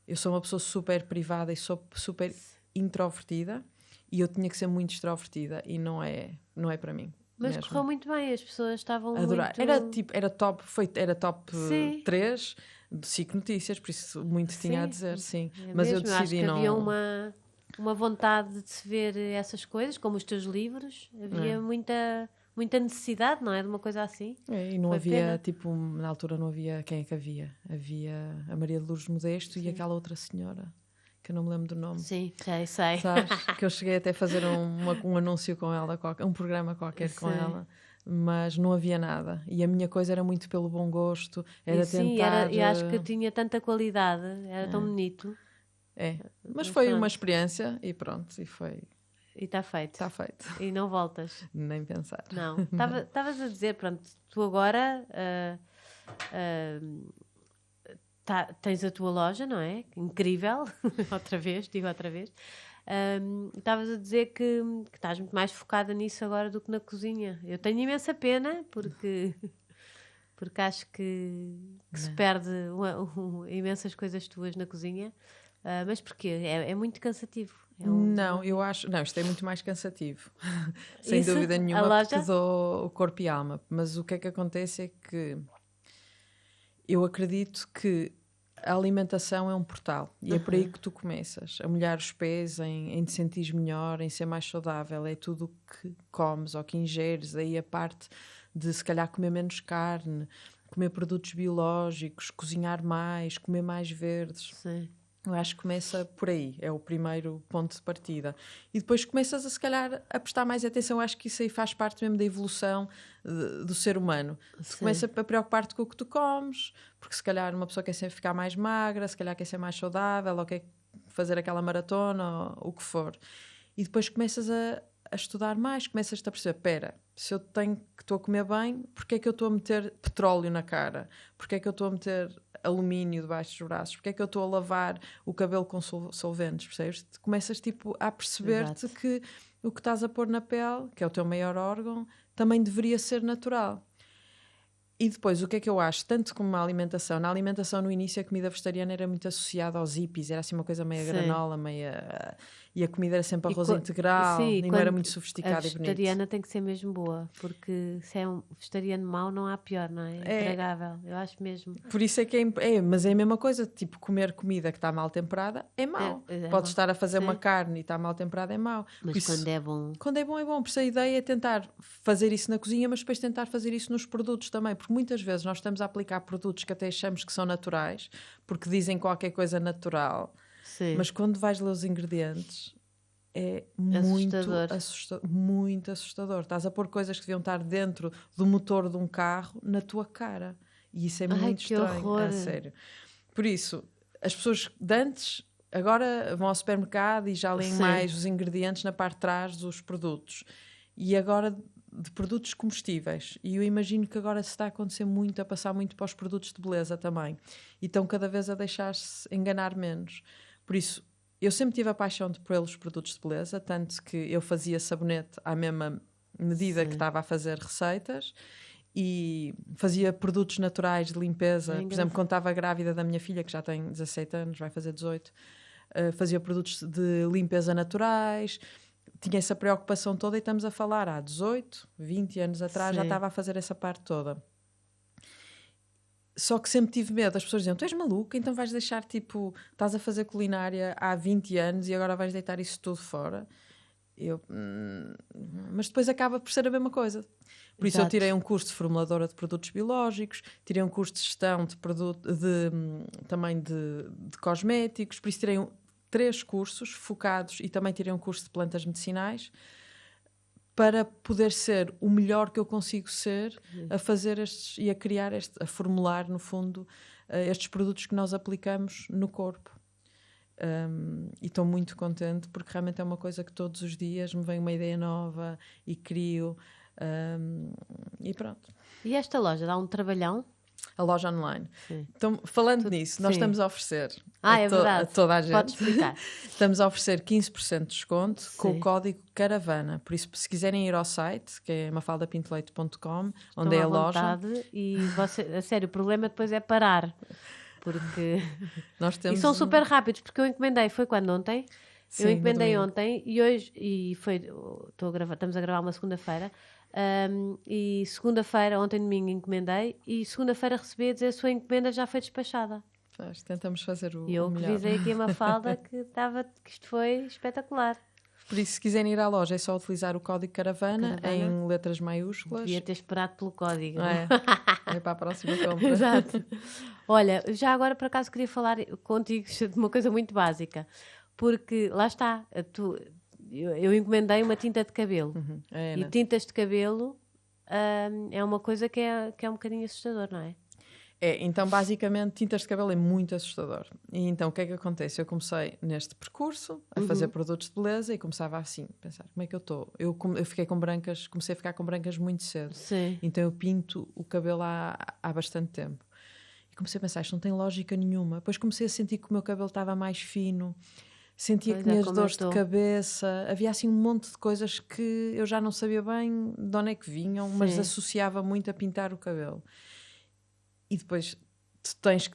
Eu sou uma pessoa super privada e sou super introvertida, e eu tinha que ser muito extrovertida, e não é para mim. Mas mesmo. Correu muito bem, as pessoas estavam a adorar. Muito... Era top 3 de SIC Notícias, por isso muito tinha a dizer, sim. Mas eu decidi acho que havia uma vontade de se ver essas coisas, como os teus livros, havia muita necessidade, não é? De uma coisa assim. E não havia, na altura não havia, quem é que havia? Havia a Maria de Lourdes Modesto e aquela outra senhora, que eu não me lembro do nome. Sim, sei. Sabes? Que eu cheguei até a fazer um anúncio com ela, um programa qualquer com ela, mas não havia nada. E a minha coisa era muito pelo bom gosto, era tentar... E acho que tinha tanta qualidade, era tão bonito. Mas foi uma experiência e pronto, e foi... E está feito. Está feito. E não voltas. Nem pensar. Não. Estavas a dizer, pronto, tu agora tens a tua loja, não é? Incrível. Digo outra vez. Estavas a dizer que estás muito mais focada nisso agora do que na cozinha. Eu tenho imensa pena, porque acho que se perde imensas coisas tuas na cozinha. Mas porquê? É muito cansativo. Não, eu acho... Não, isto é muito mais cansativo. Sem dúvida nenhuma, porque dou o corpo e alma. Mas o que é que acontece é que eu acredito que a alimentação é um portal. E é por aí que tu começas. A molhar os pés, em te sentires melhor, em ser mais saudável. É tudo o que comes ou que ingeres. Aí a parte de, se calhar, comer menos carne, comer produtos biológicos, cozinhar mais, comer mais verdes. Sim. Eu acho que começa por aí, é o primeiro ponto de partida. E depois começas a, se calhar, a prestar mais atenção. Eu acho que isso aí faz parte mesmo da evolução do ser humano. Tu começas a preocupar-te com o que tu comes, porque se calhar uma pessoa quer sempre ficar mais magra, se calhar quer ser mais saudável, ou quer fazer aquela maratona, ou o que for. E depois começas a estudar mais, começas-te a perceber, espera, se eu estou a comer bem, porque é que eu estou a meter petróleo na cara? Porque é que eu estou a meter alumínio debaixo dos braços? Porque é que eu estou a lavar o cabelo com solventes, percebes? Começas a perceber-te que o que estás a pôr na pele, que é o teu maior órgão, também deveria ser natural. E depois, o que é que eu acho? Tanto como a alimentação. Na alimentação, no início, a comida vegetariana era muito associada aos hippies. Era assim uma coisa meio granola, e a comida era sempre arroz integral. E não era muito sofisticada e bonita. A vegetariana tem que ser mesmo boa. Porque se é um vegetariano mau, não há pior, não é? É intragável. Eu acho mesmo. Por isso é que mas é a mesma coisa. Tipo, comer comida que está mal temperada é mau. Podes estar a fazer uma carne e está mal temperada é mau. Mas isso, quando é bom... Quando é bom, é bom. Por isso a ideia é tentar fazer isso na cozinha, mas depois tentar fazer isso nos produtos também. Porque muitas vezes nós estamos a aplicar produtos que até achamos que são naturais, porque dizem qualquer coisa natural. Sim. Mas quando vais ler os ingredientes é muito assustador. Estás a pôr coisas que deviam estar dentro do motor de um carro na tua cara. E isso é muito estranho, a sério. Por isso, as pessoas de antes agora vão ao supermercado e já leem mais os ingredientes na parte de trás dos produtos. E agora de produtos comestíveis. E eu imagino que agora se está a acontecer muito, a passar muito para os produtos de beleza também. E estão cada vez a deixar-se enganar menos. Por isso, eu sempre tive a paixão pelos produtos de beleza, tanto que eu fazia sabonete à mesma medida que estava a fazer receitas e fazia produtos naturais de limpeza. Por exemplo, quando estava grávida da minha filha, que já tem 17 anos, vai fazer 18, fazia produtos de limpeza naturais. Tinha essa preocupação toda e estamos a falar há 18, 20 anos atrás, já estava a fazer essa parte toda. Só que sempre tive medo. As pessoas diziam, tu és maluca, então vais deixar, tipo, estás a fazer culinária há 20 anos e agora vais deitar isso tudo fora. Mas depois acaba por ser a mesma coisa. Por isso eu tirei um curso de formuladora de produtos biológicos, tirei um curso de gestão também de cosméticos, por isso tirei 3 cursos focados e também tirei um curso de plantas medicinais para poder ser o melhor que eu consigo ser a fazer estes e a criar a formular, no fundo, estes produtos que nós aplicamos no corpo. E estou muito contente porque realmente é uma coisa que todos os dias me vem uma ideia nova e crio e pronto. E esta loja dá um trabalhão? A loja online. Então, falando nisso, nós estamos a oferecer a toda a gente. Pode explicar. Estamos a oferecer 15% de desconto com o código Caravana. Por isso, se quiserem ir ao site, que é mafaldapintoleite.com, onde é a loja. E a sério, o problema depois é parar. Porque... nós temos e são super rápidos, porque eu encomendei, foi quando ontem? Sim, eu encomendei ontem e hoje, estamos a gravar uma segunda-feira, e segunda-feira, ontem domingo encomendei e segunda-feira recebi a dizer a sua encomenda já foi despachada. Tentamos fazer o melhor. E eu avisei aqui a Mafalda que isto foi espetacular. Por isso, se quiserem ir à loja, é só utilizar o código Caravana em letras maiúsculas. Devia ter esperado pelo código. É para a próxima compra. Exato. Olha, já agora por acaso queria falar contigo de uma coisa muito básica. Porque, lá está, eu encomendei uma tinta de cabelo. E tintas de cabelo é uma coisa que é um bocadinho assustador, não é? Então basicamente tintas de cabelo é muito assustador. E então o que é que acontece? Eu comecei neste percurso a fazer produtos de beleza e começava assim, a pensar, como é que eu estou? Eu fiquei com brancas, comecei a ficar com brancas muito cedo. Sim. Então eu pinto o cabelo há bastante tempo. E comecei a pensar, isto não tem lógica nenhuma. Depois comecei a sentir que o meu cabelo estava mais fino, sentia que tinha as dores de cabeça, havia assim um monte de coisas que eu já não sabia bem de onde é que vinham, mas associava muito a pintar o cabelo. E depois tu tens que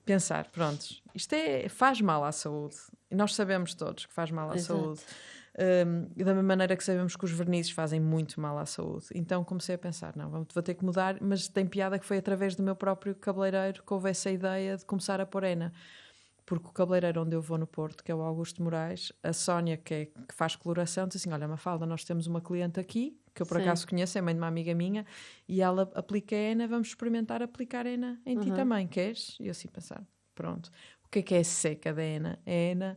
pensar, pronto, isto faz mal à saúde. E nós sabemos todos que faz mal à saúde. Da mesma maneira que sabemos que os vernizes fazem muito mal à saúde. Então comecei a pensar, não, vou ter que mudar, mas tem piada que foi através do meu próprio cabeleireiro que houve essa ideia de começar a pôr henna. Porque o cabeleireiro onde eu vou no Porto, que é o Augusto Moraes, a Sónia, que faz coloração, disse assim, olha, Mafalda, nós temos uma cliente aqui, que eu por acaso conheço, é mãe de uma amiga minha, e ela aplica henna, vamos experimentar aplicar henna em ti também, queres? E eu assim pensar, pronto, o que é seca da henna? A henna,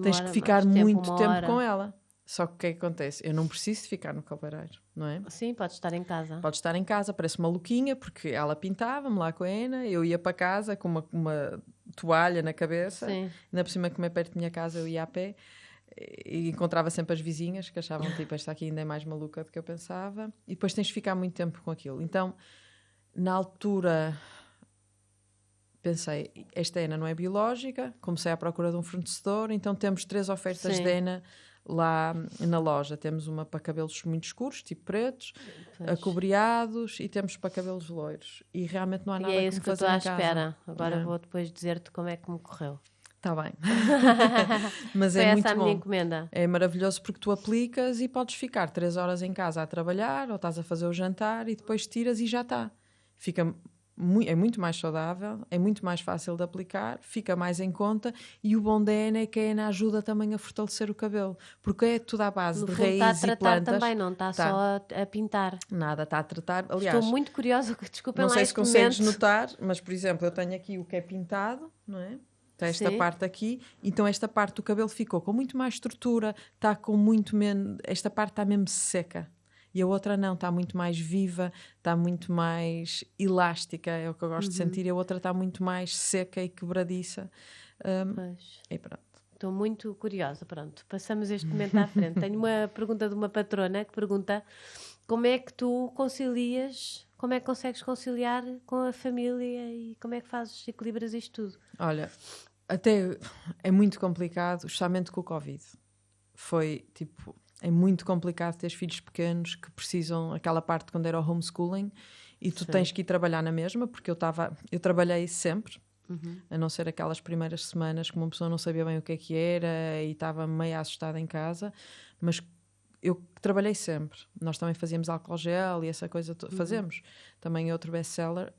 tens que ficar muito tempo com ela. Só que o que é que acontece? Eu não preciso de ficar no cabeleireiro, não é? Sim, pode estar em casa. Pode estar em casa, parece maluquinha, porque ela pintava-me lá com a henna, eu ia para casa com uma toalha na cabeça, ainda por cima, como é perto da minha casa, eu ia a pé, e encontrava sempre as vizinhas, que achavam, tipo, esta aqui ainda é mais maluca do que eu pensava, e depois tens de ficar muito tempo com aquilo. Então, na altura, pensei, esta henna não é biológica, comecei à procura de um fornecedor, então temos 3 ofertas de henna lá na loja. Temos uma para cabelos muito escuros, tipo pretos, acobreados, e temos para cabelos loiros. E realmente não há nada que me fazer em casa. E é isso que eu estou à espera. Agora vou depois dizer-te como é que me correu. Está bem. Mas foi é essa muito a minha bom. encomenda. É maravilhoso porque tu aplicas e podes ficar 3 horas em casa a trabalhar, ou estás a fazer o jantar e depois tiras e já está. É muito mais saudável, é muito mais fácil de aplicar, fica mais em conta, e o bom da henna é que a henna ajuda também a fortalecer o cabelo, porque é tudo à base de raízes e plantas. Está a tratar também, não está só a pintar. Nada, está a tratar. Aliás, estou muito curiosa, desculpem lá. Não sei se consegues notar, mas por exemplo, eu tenho aqui o que é pintado, não é? Tem esta parte aqui, então esta parte do cabelo ficou com muito mais estrutura, está com muito menos, esta parte está mesmo seca. e a outra não, está muito mais viva, está muito mais elástica, é o que eu gosto de sentir, e a outra está muito mais seca e quebradiça. Pois. E pronto. Estou muito curiosa, pronto. Passamos este momento à frente. Tenho uma pergunta de uma patrona que pergunta como é que tu concilias, como é que consegues conciliar com a família e como é que fazes, equilibras isto tudo? Olha, até é muito complicado, especialmente com o Covid. Foi, tipo, é muito complicado ter filhos pequenos que precisam, aquela parte quando era o homeschooling, e tu tens que ir trabalhar na mesma, porque eu trabalhei sempre, a não ser aquelas primeiras semanas que uma pessoa não sabia bem o que é que era e estava meio assustada em casa, mas eu trabalhei sempre. Nós também fazíamos álcool gel e essa coisa, fazemos. Também é outro best-seller,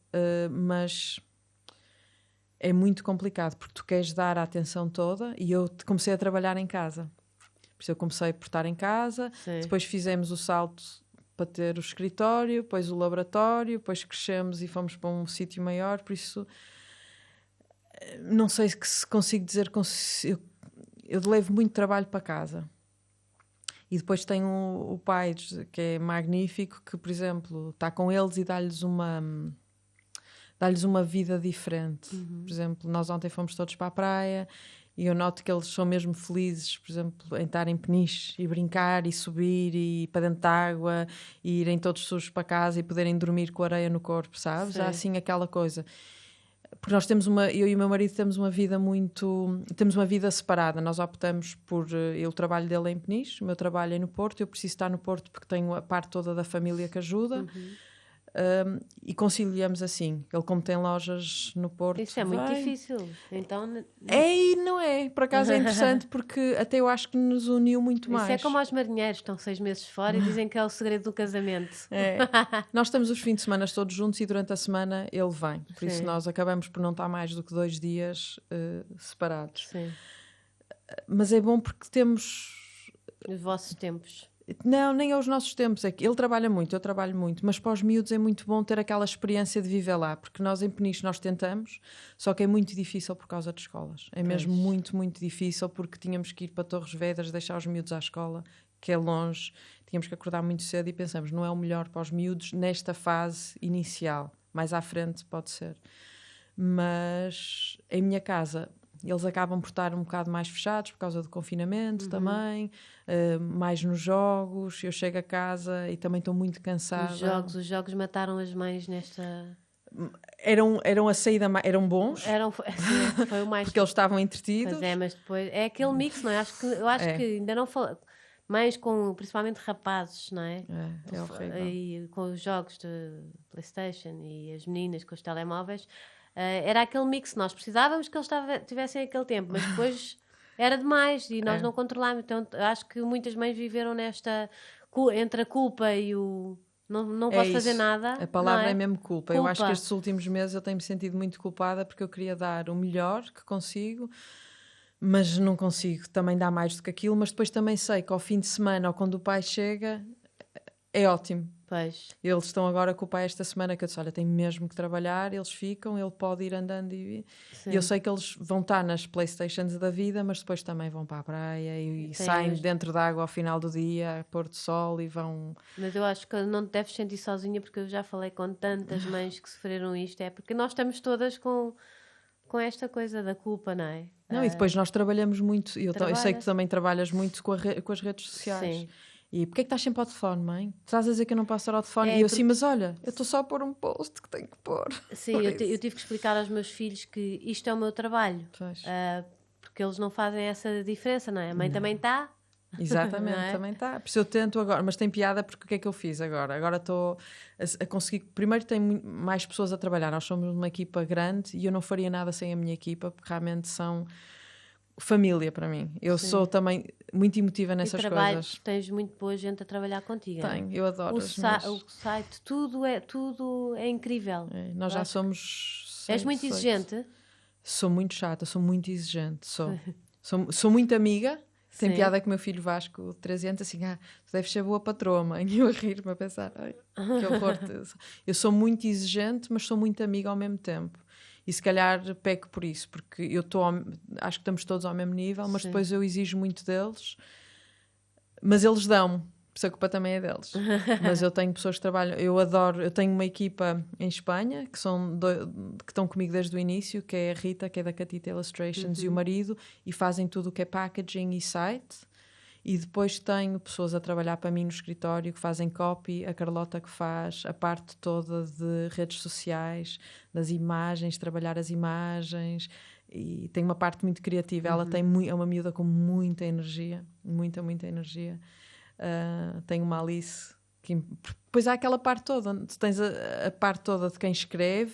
mas é muito complicado, porque tu queres dar a atenção toda, e eu comecei a trabalhar em casa. Por isso eu comecei por estar em casa, depois fizemos o salto para ter o escritório, depois o laboratório, depois crescemos e fomos para um sítio maior, por isso não sei se consigo dizer, eu levo muito trabalho para casa. E depois tenho o pai, que é magnífico, que, por exemplo, está com eles e dá-lhes uma vida diferente. Por exemplo, nós ontem fomos todos para a praia e eu noto que eles são mesmo felizes, por exemplo, em estar em Peniche e brincar e subir e ir para dentro da água e irem todos sujos para casa e poderem dormir com areia no corpo, sabes? Sim. Há assim aquela coisa. Porque nós eu e o meu marido temos uma vida separada. Nós optamos por, o trabalho dele é em Peniche, o meu trabalho é no Porto, eu preciso estar no Porto porque tenho a parte toda da família que ajuda. E conciliamos assim. Ele, como tem lojas no Porto, isso é muito difícil. Então, é e não é. Por acaso é interessante porque até eu acho que nos uniu muito mais. Isso é como aos marinheiros, estão 6 meses fora e dizem que é o segredo do casamento. É. Nós estamos os fins de semana todos juntos e durante a semana ele vem. Por isso nós acabamos por não estar mais do que 2 dias separados. Sim. Mas é bom porque temos Os vossos tempos. Não, nem aos nossos tempos. É que ele trabalha muito, eu trabalho muito, mas para os miúdos é muito bom ter aquela experiência de viver lá, porque nós em Peniche nós tentamos, só que é muito difícil por causa de escolas. É mesmo muito, muito difícil, porque tínhamos que ir para Torres Vedras, deixar os miúdos à escola, que é longe, tínhamos que acordar muito cedo e pensamos, não é o melhor para os miúdos nesta fase inicial. Mais à frente pode ser. Mas em minha casa eles acabam por estar um bocado mais fechados por causa do confinamento também, mais nos jogos. Eu chego a casa e também estou muito cansada. Os jogos mataram as mães nesta... Eram a saída, eram bons. Foi o mais... Porque eles estavam entretidos. Pois é, mas depois... É aquele mix, não é? Eu acho que ainda não falei... Mães com, principalmente rapazes, não é? É horrível. E com os jogos de PlayStation e as meninas com os telemóveis... era aquele mix, nós precisávamos que eles tivessem aquele tempo, mas depois era demais e nós não controlámos. Então acho que muitas mães viveram nesta entre a culpa e o não posso fazer nada. A palavra é mesmo culpa. Eu acho que Culpa. estes últimos meses eu tenho-me sentido muito culpada porque eu queria dar o melhor que consigo, mas não consigo também dar mais do que aquilo. Mas depois também sei que ao fim de semana ou quando o pai chega é ótimo. Pois. Eles estão agora com o pai esta semana, que eu disse, olha, tenho mesmo que trabalhar, eles ficam, ele pode ir andando e eu sei que eles vão estar nas Playstations da vida, mas depois também vão para a praia e saem dentro da água ao final do dia, pôr do sol e vão... Mas eu acho que não te deves sentir sozinha, porque eu já falei com tantas mães que sofreram isto, é porque nós estamos todas com esta coisa da culpa, não é? Não, e depois nós trabalhamos muito, eu sei que tu também trabalhas muito com as redes sociais. Sim. E porquê é que estás sempre ao telefone, mãe? Estás a dizer que eu não posso estar ao telefone? E eu assim, mas olha, eu estou só a pôr um post que tenho que pôr. Sim, eu tive que explicar aos meus filhos que isto é o meu trabalho. Porque eles não fazem essa diferença, não é? A mãe também está. Exatamente, também está. Por isso eu tento agora, mas tem piada porque o que é que eu fiz agora? Agora estou a conseguir... Primeiro tem mais pessoas a trabalhar, nós somos uma equipa grande e eu não faria nada sem a minha equipa, porque realmente são... família para mim. Eu sou também muito emotiva nessas coisas. Tens muito boa gente a trabalhar contigo. Tenho, eu adoro o site, tudo é incrível. Nós já somos... És muito exigente? Sou muito chata, sou muito exigente. Sou muito amiga. Tem piada que o meu filho Vasco, de 13 anos, assim, tu deves ser boa patroa, mãe. E eu a rir-me a pensar, ai, que horror. Eu sou muito exigente, mas sou muito amiga ao mesmo tempo. E se calhar peco por isso, porque eu acho que estamos todos ao mesmo nível, mas depois eu exijo muito deles, mas eles dão-me. Por isso a culpa também é deles. Mas eu tenho pessoas que trabalham, eu tenho uma equipa em Espanha que estão comigo desde o início, que é a Rita, que é da Catita Illustrations, e o marido, e fazem tudo o que é packaging e site. E depois tenho pessoas a trabalhar para mim no escritório que fazem copy, a Carlota que faz a parte toda de redes sociais, das imagens, trabalhar as imagens, e tem uma parte muito criativa. Ela é uma miúda com muita energia, muita energia. Tem uma Alice que depois há aquela parte toda, tu tens a parte toda de quem escreve,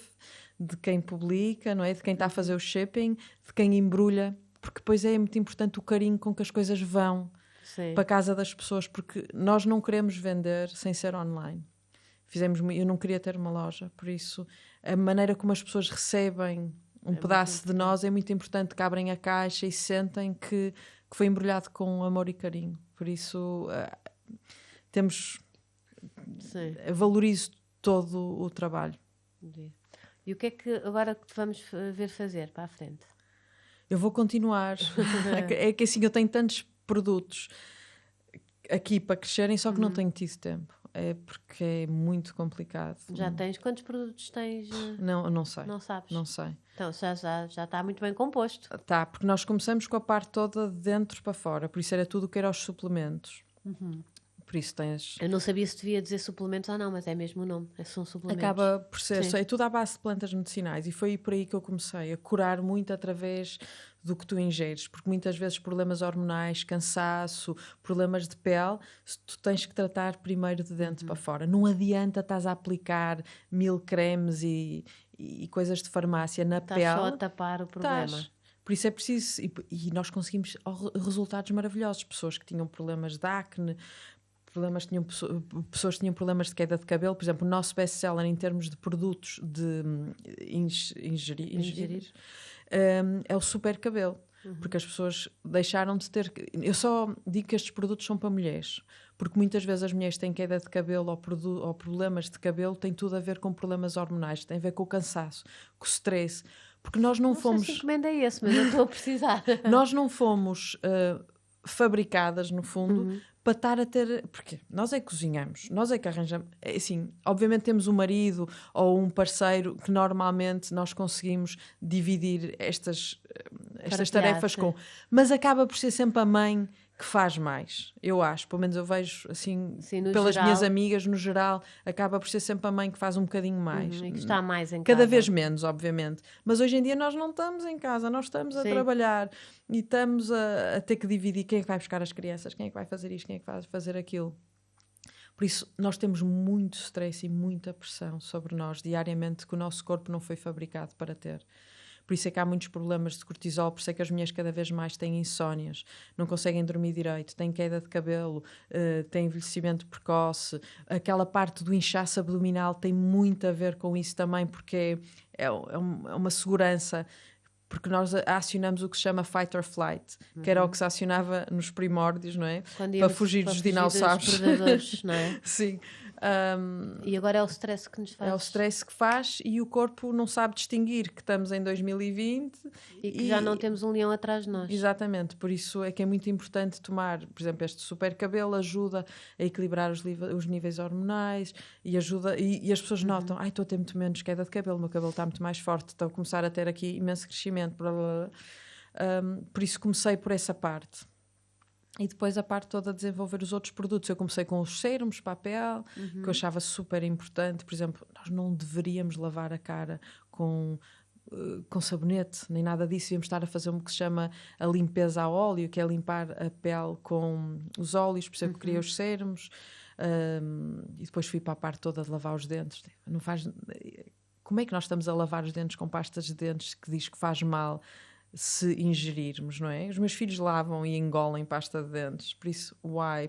de quem publica, não é? De quem está a fazer o shipping, de quem embrulha, porque depois é muito importante o carinho com que as coisas vão para a casa das pessoas, porque nós não queremos vender sem ser online. Eu não queria ter uma loja, por isso a maneira como as pessoas recebem um pedaço de nós é muito importante, que abrem a caixa e sentem que foi embrulhado com amor e carinho. Por isso valorizo todo o trabalho. E o que é que agora te vamos ver fazer para a frente? Eu vou continuar. É que assim, eu tenho tantos produtos aqui para crescerem, só que não tenho tido tempo. É porque é muito complicado. Já tens? Quantos produtos tens? Não sei. Não sabes? Não sei. Então já está muito bem composto. Tá, porque nós começamos com a parte toda de dentro para fora. Por isso era tudo o que era os suplementos. Por isso tens... Eu não sabia se devia dizer suplementos ou não, mas é mesmo o nome. São suplementos. Acaba por ser. É tudo à base de plantas medicinais. E foi por aí que eu comecei a curar muito através do que tu ingeres. Porque muitas vezes problemas hormonais, cansaço, problemas de pele, tu tens que tratar primeiro de dentro para fora. Não adianta estás a aplicar 1000 cremes e coisas de farmácia na pele. Estás só a tapar o problema. Estás. Por isso é preciso... E nós conseguimos resultados maravilhosos. Pessoas que tinham problemas de acne... pessoas que tinham problemas de queda de cabelo. Por exemplo, o nosso best-seller em termos de produtos de ingerir é o super cabelo, porque as pessoas deixaram de ter... Eu só digo que estes produtos são para mulheres, porque muitas vezes as mulheres têm queda de cabelo ou problemas de cabelo, tem tudo a ver com problemas hormonais, tem a ver com o cansaço, com o stress, porque nós não fomos... Não sei se encomenda é esse, mas eu estou a precisar. Nós não fomos fabricadas, no fundo, para estar a ter... Porque nós é que cozinhamos, nós é que arranjamos... Assim, obviamente temos um marido ou um parceiro que normalmente nós conseguimos dividir estas tarefas com... Mas acaba por ser sempre a mãe que faz mais, eu acho. Pelo menos eu vejo, assim, pelas minhas amigas, no geral, acaba por ser sempre a mãe que faz um bocadinho mais. E que está mais em casa. Cada vez menos, obviamente. Mas hoje em dia nós não estamos em casa, nós estamos a trabalhar e estamos a ter que dividir quem é que vai buscar as crianças, quem é que vai fazer isto, quem é que vai fazer aquilo. Por isso, nós temos muito stress e muita pressão sobre nós diariamente, que o nosso corpo não foi fabricado para ter. Por isso é que há muitos problemas de cortisol, por isso é que as mulheres cada vez mais têm insónias, não conseguem dormir direito, têm queda de cabelo, têm envelhecimento precoce. Aquela parte do inchaço abdominal tem muito a ver com isso também, porque é uma segurança, porque nós acionamos o que se chama fight or flight, que era o que se acionava nos primórdios, não é? Para fugir dos dinossauros. Dos predadores, não é? Sim. E agora é o stress que nos faz. É o stress que faz, e o corpo não sabe distinguir que estamos em 2020 e que já não temos um leão atrás de nós. Exatamente, por isso é que é muito importante tomar, por exemplo, este super cabelo ajuda a equilibrar os níveis hormonais e ajuda, e as pessoas notam, estou a ter muito menos queda de cabelo, o meu cabelo está muito mais forte, estou a começar a ter aqui imenso crescimento, blá, blá, blá. Por isso comecei por essa parte. E depois a parte toda de desenvolver os outros produtos. Eu comecei com os sérums para a pele, que eu achava super importante. Por exemplo, nós não deveríamos lavar a cara com sabonete, nem nada disso. Devíamos estar a fazer o que se chama a limpeza a óleo, que é limpar a pele com os óleos. Por isso que criei os sérums. E depois fui para a parte toda de lavar os dentes. Não faz... Como é que nós estamos a lavar os dentes com pastas de dentes que diz que faz mal se ingerirmos, não é? Os meus filhos lavam e engolem pasta de dentes, por isso,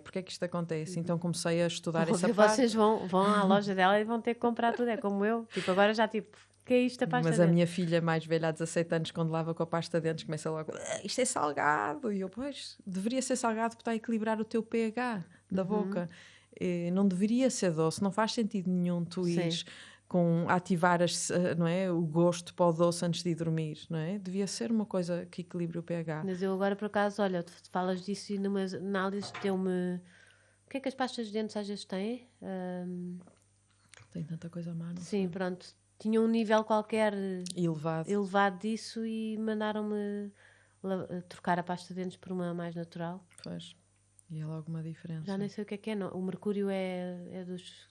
porque é que isto acontece? Então comecei a estudar essa parte. Vocês vão à loja dela e vão ter que comprar tudo, é como eu. Tipo, agora já o que é isto a pasta de dentes? Mas a minha filha mais velha, há 17 anos, quando lava com a pasta de dentes, começa logo, isto é salgado. E eu, pois, deveria ser salgado porque está a equilibrar o teu pH da boca. E não deveria ser doce, não faz sentido nenhum tu ires ativar não é, o gosto para o doce antes de ir dormir, não é? Devia ser uma coisa que equilibre o pH. Mas eu agora, por acaso, olha, tu falas disso e numas análises deu-me O que é que as pastas de dentes às vezes têm? Tem tanta coisa má, não Sim, sei. pronto. Tinha um nível qualquer Elevado. disso e mandaram-me trocar a pasta de dentes por uma mais natural. Pois. E é logo uma diferença. Já nem sei o que é. Não. O mercúrio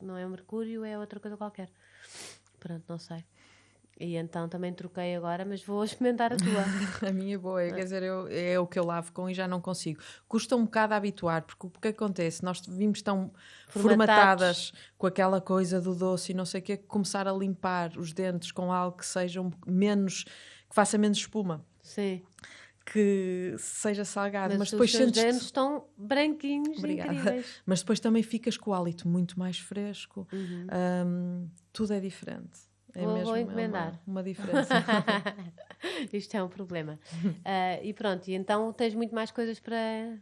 não é o mercúrio, é outra coisa qualquer. Pronto, não sei. E então também troquei agora, mas vou experimentar a tua. A minha é boa, quer dizer, é o que eu lavo com e já não consigo. Custa um bocado a habituar, porque o que acontece? Nós vimos tão formatadas com aquela coisa do doce e não sei o que, começar a limpar os dentes com algo que seja que faça menos espuma. Sim. Que seja salgado. Mas depois os teus dentes estão branquinhos, incríveis. Mas depois também ficas com o hálito muito mais fresco. Tudo é diferente. Vou encomendar. Uma diferença. Isto é um problema. E pronto, e então tens muito mais coisas para...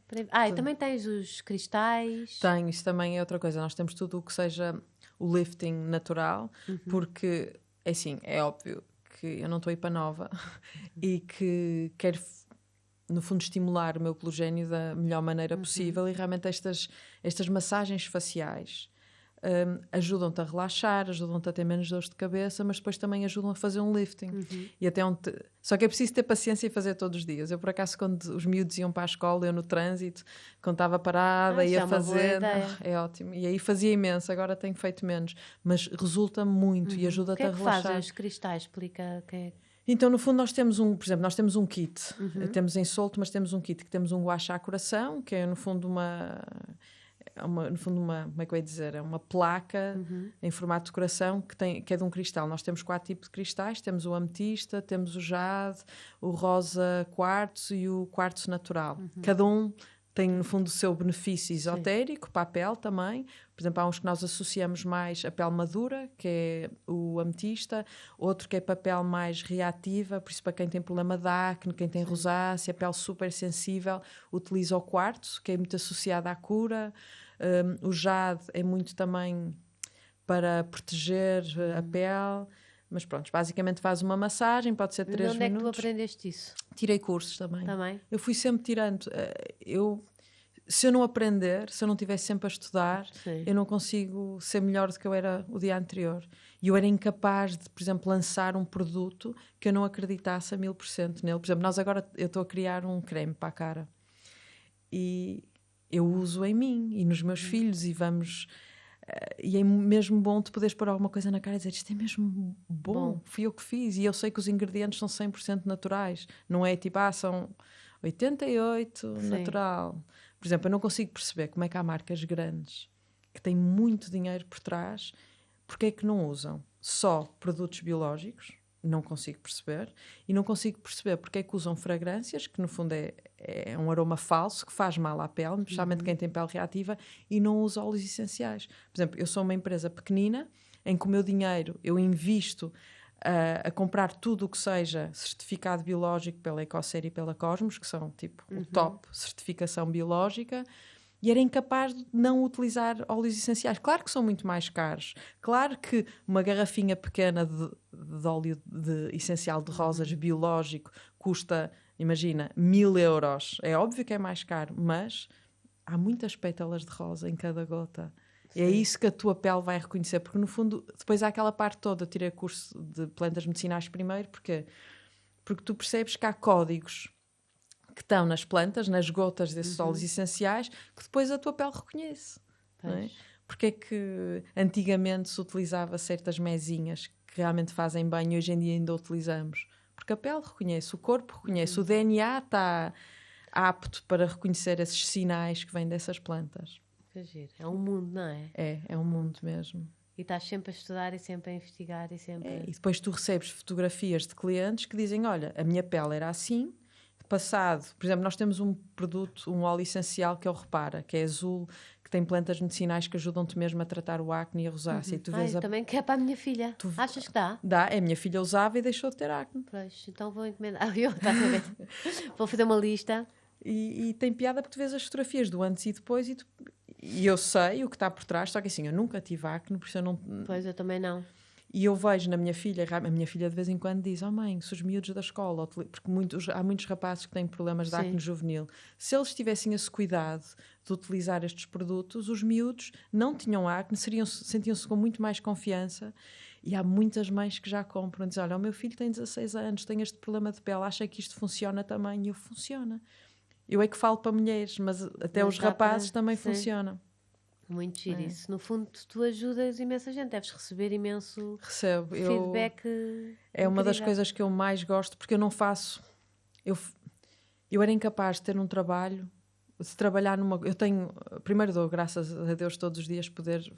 e também tens os cristais. Tenho, isso também é outra coisa. Nós temos tudo o que seja o lifting natural, porque, assim, é óbvio que eu não estou aí para nova e que quero, no fundo, estimular o meu colagênio da melhor maneira possível e realmente estas massagens faciais ajudam-te a relaxar, ajudam-te a ter menos dores de cabeça, mas depois também ajudam a fazer um lifting. E até Só que é preciso ter paciência e fazer todos os dias. Eu, por acaso, quando os miúdos iam para a escola, eu no trânsito, quando estava parada, ia fazendo. É ótimo. E aí fazia imenso, agora tenho feito menos. Mas resulta muito e ajuda-te a relaxar. O que é que fazem os cristais? Explica que é... Então, no fundo, nós temos por exemplo, nós temos um kit. Temos em solto, mas temos um kit que temos um guachá coração, que é, no fundo, como é que eu ia dizer? É uma placa em formato de coração que é de um cristal. Nós temos 4 tipos de cristais. Temos o ametista, temos o jade, o rosa quartzo e o quartzo natural. Cada um tem, no fundo, o seu benefício esotérico, para a pele também. Por exemplo, há uns que nós associamos mais à pele madura, que é o ametista. Outro que é para a pele mais reativa, por isso para quem tem problema de acne, quem tem rosácea, a pele super sensível, utiliza o quartzo, que é muito associado à cura. O jade é muito também para proteger a pele. Mas pronto, basicamente faz uma massagem, pode ser 3 minutos. Onde é que tu aprendeste isso? Tirei cursos também. Também? Eu fui sempre tirando. Se eu não aprender, se eu não estiver sempre a estudar, eu não consigo ser melhor do que eu era o dia anterior. E eu era incapaz de, por exemplo, lançar um produto que eu não acreditasse a 1000% nele. Por exemplo, eu estou a criar um creme para a cara. E eu uso em mim e nos meus filhos e vamos... e é mesmo bom tu poderes pôr alguma coisa na cara e dizer isto é mesmo bom, fui eu que fiz e eu sei que os ingredientes são 100% naturais, não é tipo, são 88 natural. Por exemplo, eu não consigo perceber como é que há marcas grandes que têm muito dinheiro por trás, porque é que não usam só produtos biológicos, não consigo perceber, e não consigo perceber porque é que usam fragrâncias, que no fundo é um aroma falso, que faz mal à pele, especialmente quem tem pele reativa, e não usa óleos essenciais. Por exemplo, eu sou uma empresa pequenina, em que o meu dinheiro eu invisto a comprar tudo o que seja certificado biológico pela Ecocer e pela Cosmos, que são tipo o top certificação biológica, e era incapaz de não utilizar óleos essenciais. Claro que são muito mais caros. Claro que uma garrafinha pequena de óleo essencial de rosas biológico custa, imagina, 1000 euros. É óbvio que é mais caro, mas há muitas pétalas de rosa em cada gota. É isso que a tua pele vai reconhecer, porque no fundo, depois há aquela parte toda. Eu tirei curso de plantas medicinais primeiro, porque tu percebes que há códigos que estão nas plantas, nas gotas desses óleos essenciais, que depois a tua pele reconhece. Não é? Porque é que antigamente se utilizava certas mesinhas que realmente fazem bem e hoje em dia ainda utilizamos? Porque a pele reconhece, o corpo reconhece, o DNA está apto para reconhecer esses sinais que vêm dessas plantas. É um mundo, não é? É um mundo mesmo. E estás sempre a estudar e sempre a investigar e sempre... E depois tu recebes fotografias de clientes que dizem, olha, a minha pele era assim, passado, por exemplo, nós temos um produto, um óleo essencial que é o Repara, que é azul, que tem plantas medicinais que ajudam-te mesmo a tratar o acne e a rosácea. E tu vês também quer para a minha filha. Achas que dá? Dá, a minha filha usava e deixou de ter acne. Pois, então vou encomendar. Vou fazer uma lista. E tem piada porque tu vês as fotografias do antes e depois e eu sei o que está por trás, só que assim, eu nunca tive acne, por isso eu não... Pois, eu também não. E eu vejo na minha filha, a minha filha de vez em quando diz, mãe, se os miúdos da escola, porque há muitos rapazes que têm problemas de acne juvenil, se eles tivessem esse cuidado de utilizar estes produtos, os miúdos não tinham acne, sentiam-se com muito mais confiança. E há muitas mães que já compram, dizem, olha, o meu filho tem 16 anos, tem este problema de pele, acha que isto funciona também? E eu, funciona. Eu é que falo para mulheres, mas até os rapazes também funciona. Muito giro isso. No fundo, tu ajudas imensa gente, deves receber imenso feedback. É uma das coisas que eu mais gosto, porque eu não faço... Eu era incapaz de ter um trabalho, de trabalhar numa... Eu tenho... Primeiro dou graças a Deus todos os dias poder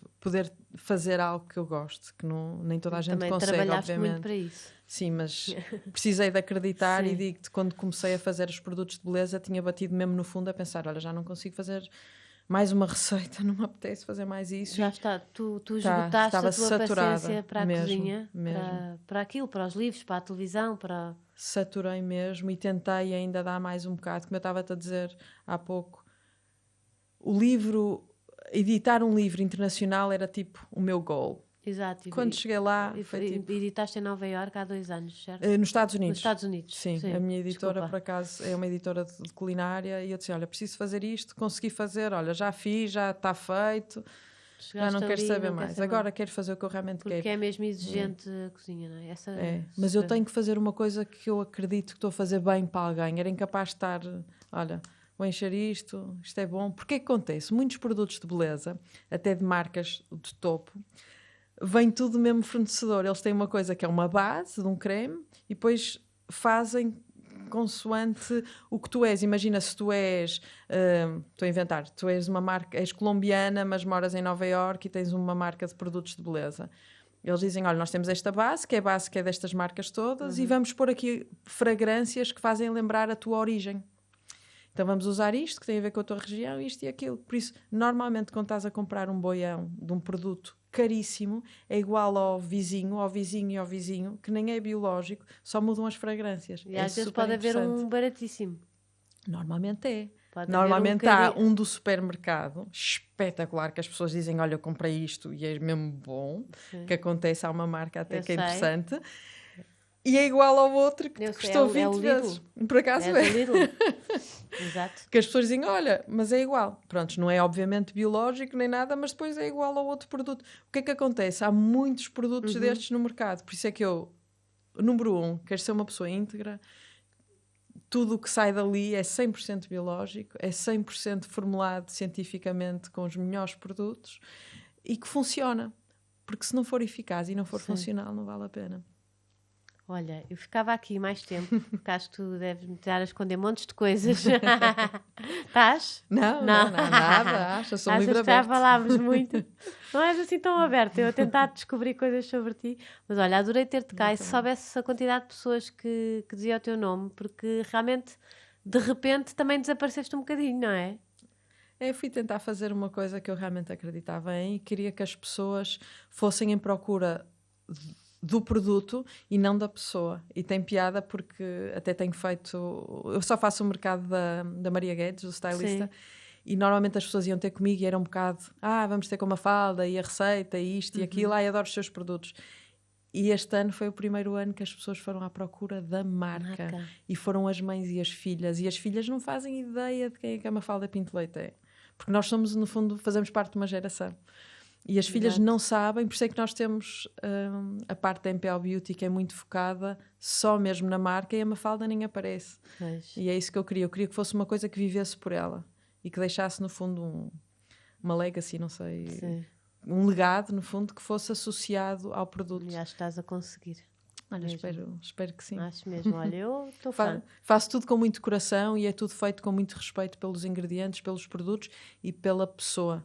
fazer algo que eu gosto, que nem toda a gente também consegue, trabalhaste obviamente. muito para isso. Sim, mas precisei de acreditar e digo-te, quando comecei a fazer os produtos de beleza, tinha batido mesmo no fundo a pensar, olha, já não consigo fazer mais uma receita, não me apetece fazer mais isso. Já está, tu esgotaste a tua saturada, paciência para a cozinha, para aquilo, para os livros, para a televisão, para... Saturei mesmo e tentei ainda dar mais um bocado, como eu estava-te a dizer há pouco. Editar um livro internacional era tipo o meu goal. Exato. Quando cheguei lá... Editaste em Nova Iorque há 2 anos, certo? Nos Estados Unidos. Nos Estados Unidos. Sim, a minha editora, por acaso, é uma editora de culinária e eu disse, olha, preciso fazer isto, consegui fazer, olha, já fiz, já está feito, já não quero saber mais. Agora quero fazer o que eu realmente quero. Porque é mesmo exigente a cozinha, não é? Mas eu tenho que fazer uma coisa que eu acredito que estou a fazer bem para alguém. Era incapaz de estar, olha... Vou encher isto é bom. Porque é que acontece? Muitos produtos de beleza, até de marcas de topo, vem tudo do mesmo fornecedor. Eles têm uma coisa que é uma base de um creme e depois fazem consoante o que tu és. Imagina se tu és, estou a inventar, tu és uma marca, és colombiana, mas moras em Nova Iorque e tens uma marca de produtos de beleza. Eles dizem, olha, nós temos esta base, que é a base que é destas marcas todas, e vamos pôr aqui fragrâncias que fazem lembrar a tua origem. Então vamos usar isto, que tem a ver com a tua região, isto e aquilo. Por isso, normalmente, quando estás a comprar um boião de um produto caríssimo, é igual ao vizinho, que nem é biológico, só mudam as fragrâncias. E às vezes pode haver um baratíssimo. Normalmente é. Normalmente há um do supermercado, espetacular, que as pessoas dizem, olha, eu comprei isto e é mesmo bom, que acontece, há uma marca até que é interessante. E é igual ao outro que custou 20 vezes. Por acaso é. Exato. Que as pessoas dizem, olha, mas é igual. Pronto, não é obviamente biológico nem nada, mas depois é igual ao outro produto. O que é que acontece? Há muitos produtos destes no mercado. Por isso é que eu, número 1, quero ser uma pessoa íntegra. Tudo o que sai dali é 100% biológico, é 100% formulado cientificamente com os melhores produtos e que funciona. Porque se não for eficaz e não for funcional, não vale a pena. Olha, eu ficava aqui mais tempo, porque acho que tu deves me estar a esconder montes de coisas. Estás? Não, nada. Acho, eu sou um livro aberto. Já falámos muito. Não és assim tão aberto. Eu a tentar descobrir coisas sobre ti. Mas olha, adorei ter-te cá. E se soubesse a quantidade de pessoas que dizia o teu nome, porque realmente, de repente, também desapareceste um bocadinho, não é? Eu fui tentar fazer uma coisa que eu realmente acreditava em e queria que as pessoas fossem em procura do produto e não da pessoa. E tem piada porque até tenho feito... Eu só faço o mercado da Maria Guedes, do stylista, e normalmente as pessoas iam ter comigo e era um bocado vamos ter com uma falda e a receita e isto e aquilo, adoro os seus produtos. E este ano foi o primeiro ano que as pessoas foram à procura da marca. E foram as mães e as filhas não fazem ideia de quem é que a Mafalda Pinto Leite é. Porque nós somos, no fundo, fazemos parte de uma geração. E as filhas não sabem, por isso é que nós temos a parte da MPL Beauty que é muito focada só mesmo na marca e a Mafalda nem aparece. E é isso que eu queria. Eu queria que fosse uma coisa que vivesse por ela e que deixasse, no fundo, uma legacy, não sei, um legado, no fundo, que fosse associado ao produto. E acho que estás a conseguir. Olha, espero que sim. Acho mesmo. Olha, eu estou fã. Faço tudo com muito coração e é tudo feito com muito respeito pelos ingredientes, pelos produtos e pela pessoa.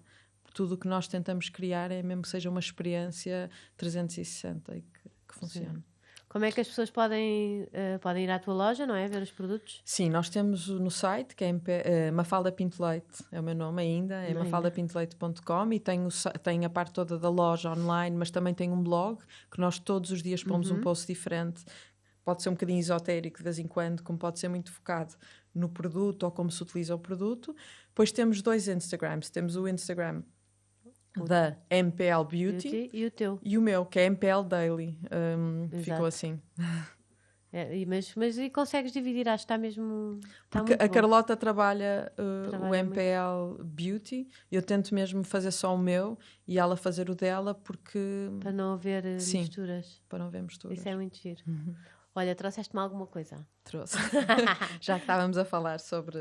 Tudo o que nós tentamos criar é mesmo que seja uma experiência 360 e que funcione. Sim. Como é que as pessoas podem ir à tua loja, não é? Ver os produtos? Sim, nós temos no site, que é Mafalda Pinto Leite, é o meu nome ainda, é mafaldapintoleite.com e tem a parte toda da loja online, mas também tem um blog, que nós todos os dias pomos um post diferente. Pode ser um bocadinho esotérico de vez em quando, como pode ser muito focado no produto ou como se utiliza o produto. Depois temos 2 Instagrams. Temos o Instagram da MPL Beauty e o teu. e o meu, que é MPL Daily. Exato. Ficou assim. Mas e consegues dividir? Acho que está mesmo. Está Porque muito a bom. Carlota trabalha o Trabalha MPL Beauty, eu tento mesmo fazer só o meu e ela fazer o dela, porque Para não haver sim, misturas. para não haver misturas. Isso é muito giro. Olha, trouxeste-me alguma coisa? Trouxe. Já que estávamos a falar sobre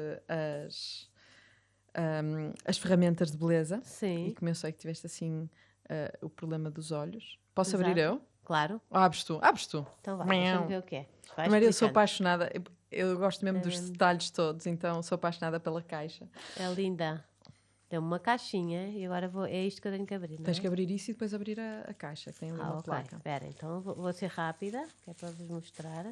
as ferramentas de beleza, Sim. e como eu sei que tiveste assim o problema dos olhos, posso Exato. abrir eu? Claro. Abres tu. Então vá, deixa-me ver o que é. Vai Primeiro, eu sou explicando. apaixonada, eu gosto mesmo dos detalhes todos, então sou apaixonada pela caixa. É linda. Deu-me uma caixinha e agora é isto que eu tenho que abrir, não é? Tens que abrir isso e depois abrir a caixa, que tem ali uma ok. placa. Espera, então vou ser rápida, que é para vos mostrar.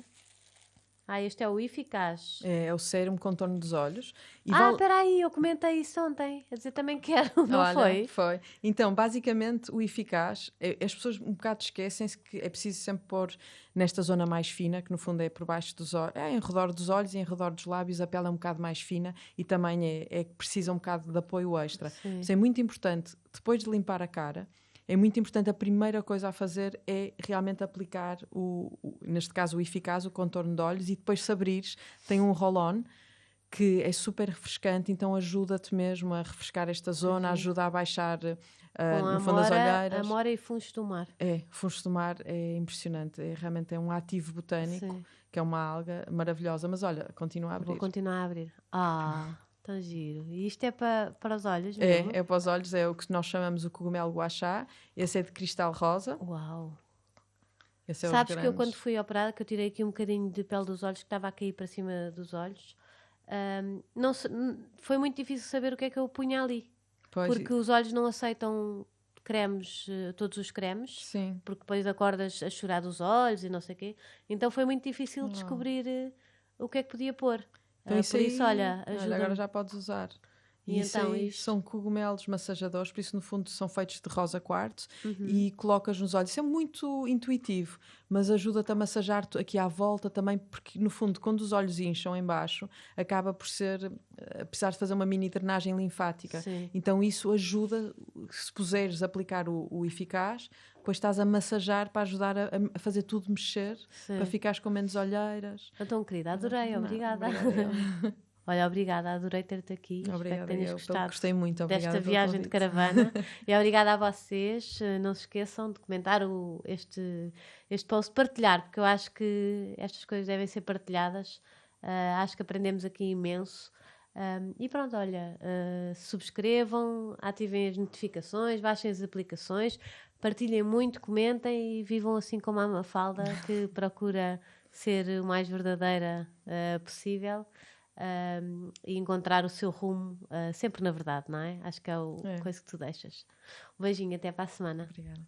Este é o Eficaz. É o sérum contorno dos olhos. E espera aí, eu comentei isso ontem. A dizer, também quero, não Olha, foi? Foi. Então, basicamente, o Eficaz, as pessoas um bocado esquecem-se que é preciso sempre pôr nesta zona mais fina, que no fundo é por baixo dos olhos, em redor dos olhos e em redor dos lábios, a pele é um bocado mais fina e também é que precisa um bocado de apoio extra. Sim. Isso é muito importante, depois de limpar a cara, é muito importante, a primeira coisa a fazer é realmente aplicar, neste caso o Eficaz, o contorno de olhos, e depois se abrires, tem um roll-on, que é super refrescante, então ajuda-te mesmo a refrescar esta zona, ajuda a baixar no fundo das olheiras. Amora e fungos do mar. Fungos do mar é impressionante, realmente é um ativo botânico, Sim. que é uma alga maravilhosa, mas olha, continua a abrir. Vou continuar a abrir. Tão giro. E isto é para os olhos mesmo? É para os olhos, é o que nós chamamos o cogumelo guaxá, esse é de cristal rosa. Uau! Esse é Sabes que eu quando fui operada, que eu tirei aqui um bocadinho de pele dos olhos, que estava a cair para cima dos olhos, foi muito difícil saber o que é que eu punha ali. Porque os olhos não aceitam cremes, todos os cremes. Sim. Porque depois acordas a chorar dos olhos e não sei o quê. Então foi muito difícil descobrir o que é que podia pôr. Então por isso, olha, ajuda. Agora já podes usar. E então, isto são cogumelos massajadores, por isso no fundo são feitos de rosa quartzo e colocas nos olhos. Isso é muito intuitivo, mas ajuda-te a massajar aqui à volta também, porque no fundo quando os olhos incham em baixo, acaba por precisar de fazer uma mini drenagem linfática. Sim. Então isso ajuda, se puseres aplicar o Eficaz, depois estás a massajar para ajudar a fazer tudo mexer, para ficares com menos olheiras. Então, querida, adorei, obrigada. Olha, obrigada, adorei ter-te aqui. Obrigada, espero que tenhas gostado gostei muito, obrigada desta viagem de caravana. E obrigada a vocês. Não se esqueçam de comentar este post, partilhar, porque eu acho que estas coisas devem ser partilhadas. Acho que aprendemos aqui imenso. E pronto, olha, subscrevam, ativem as notificações, baixem as aplicações, partilhem muito, comentem e vivam assim como a Mafalda, que procura ser o mais verdadeira possível. E encontrar o seu rumo sempre na verdade, não é? Acho que é a coisa que tu deixas. Um beijinho, até para a semana. Obrigada.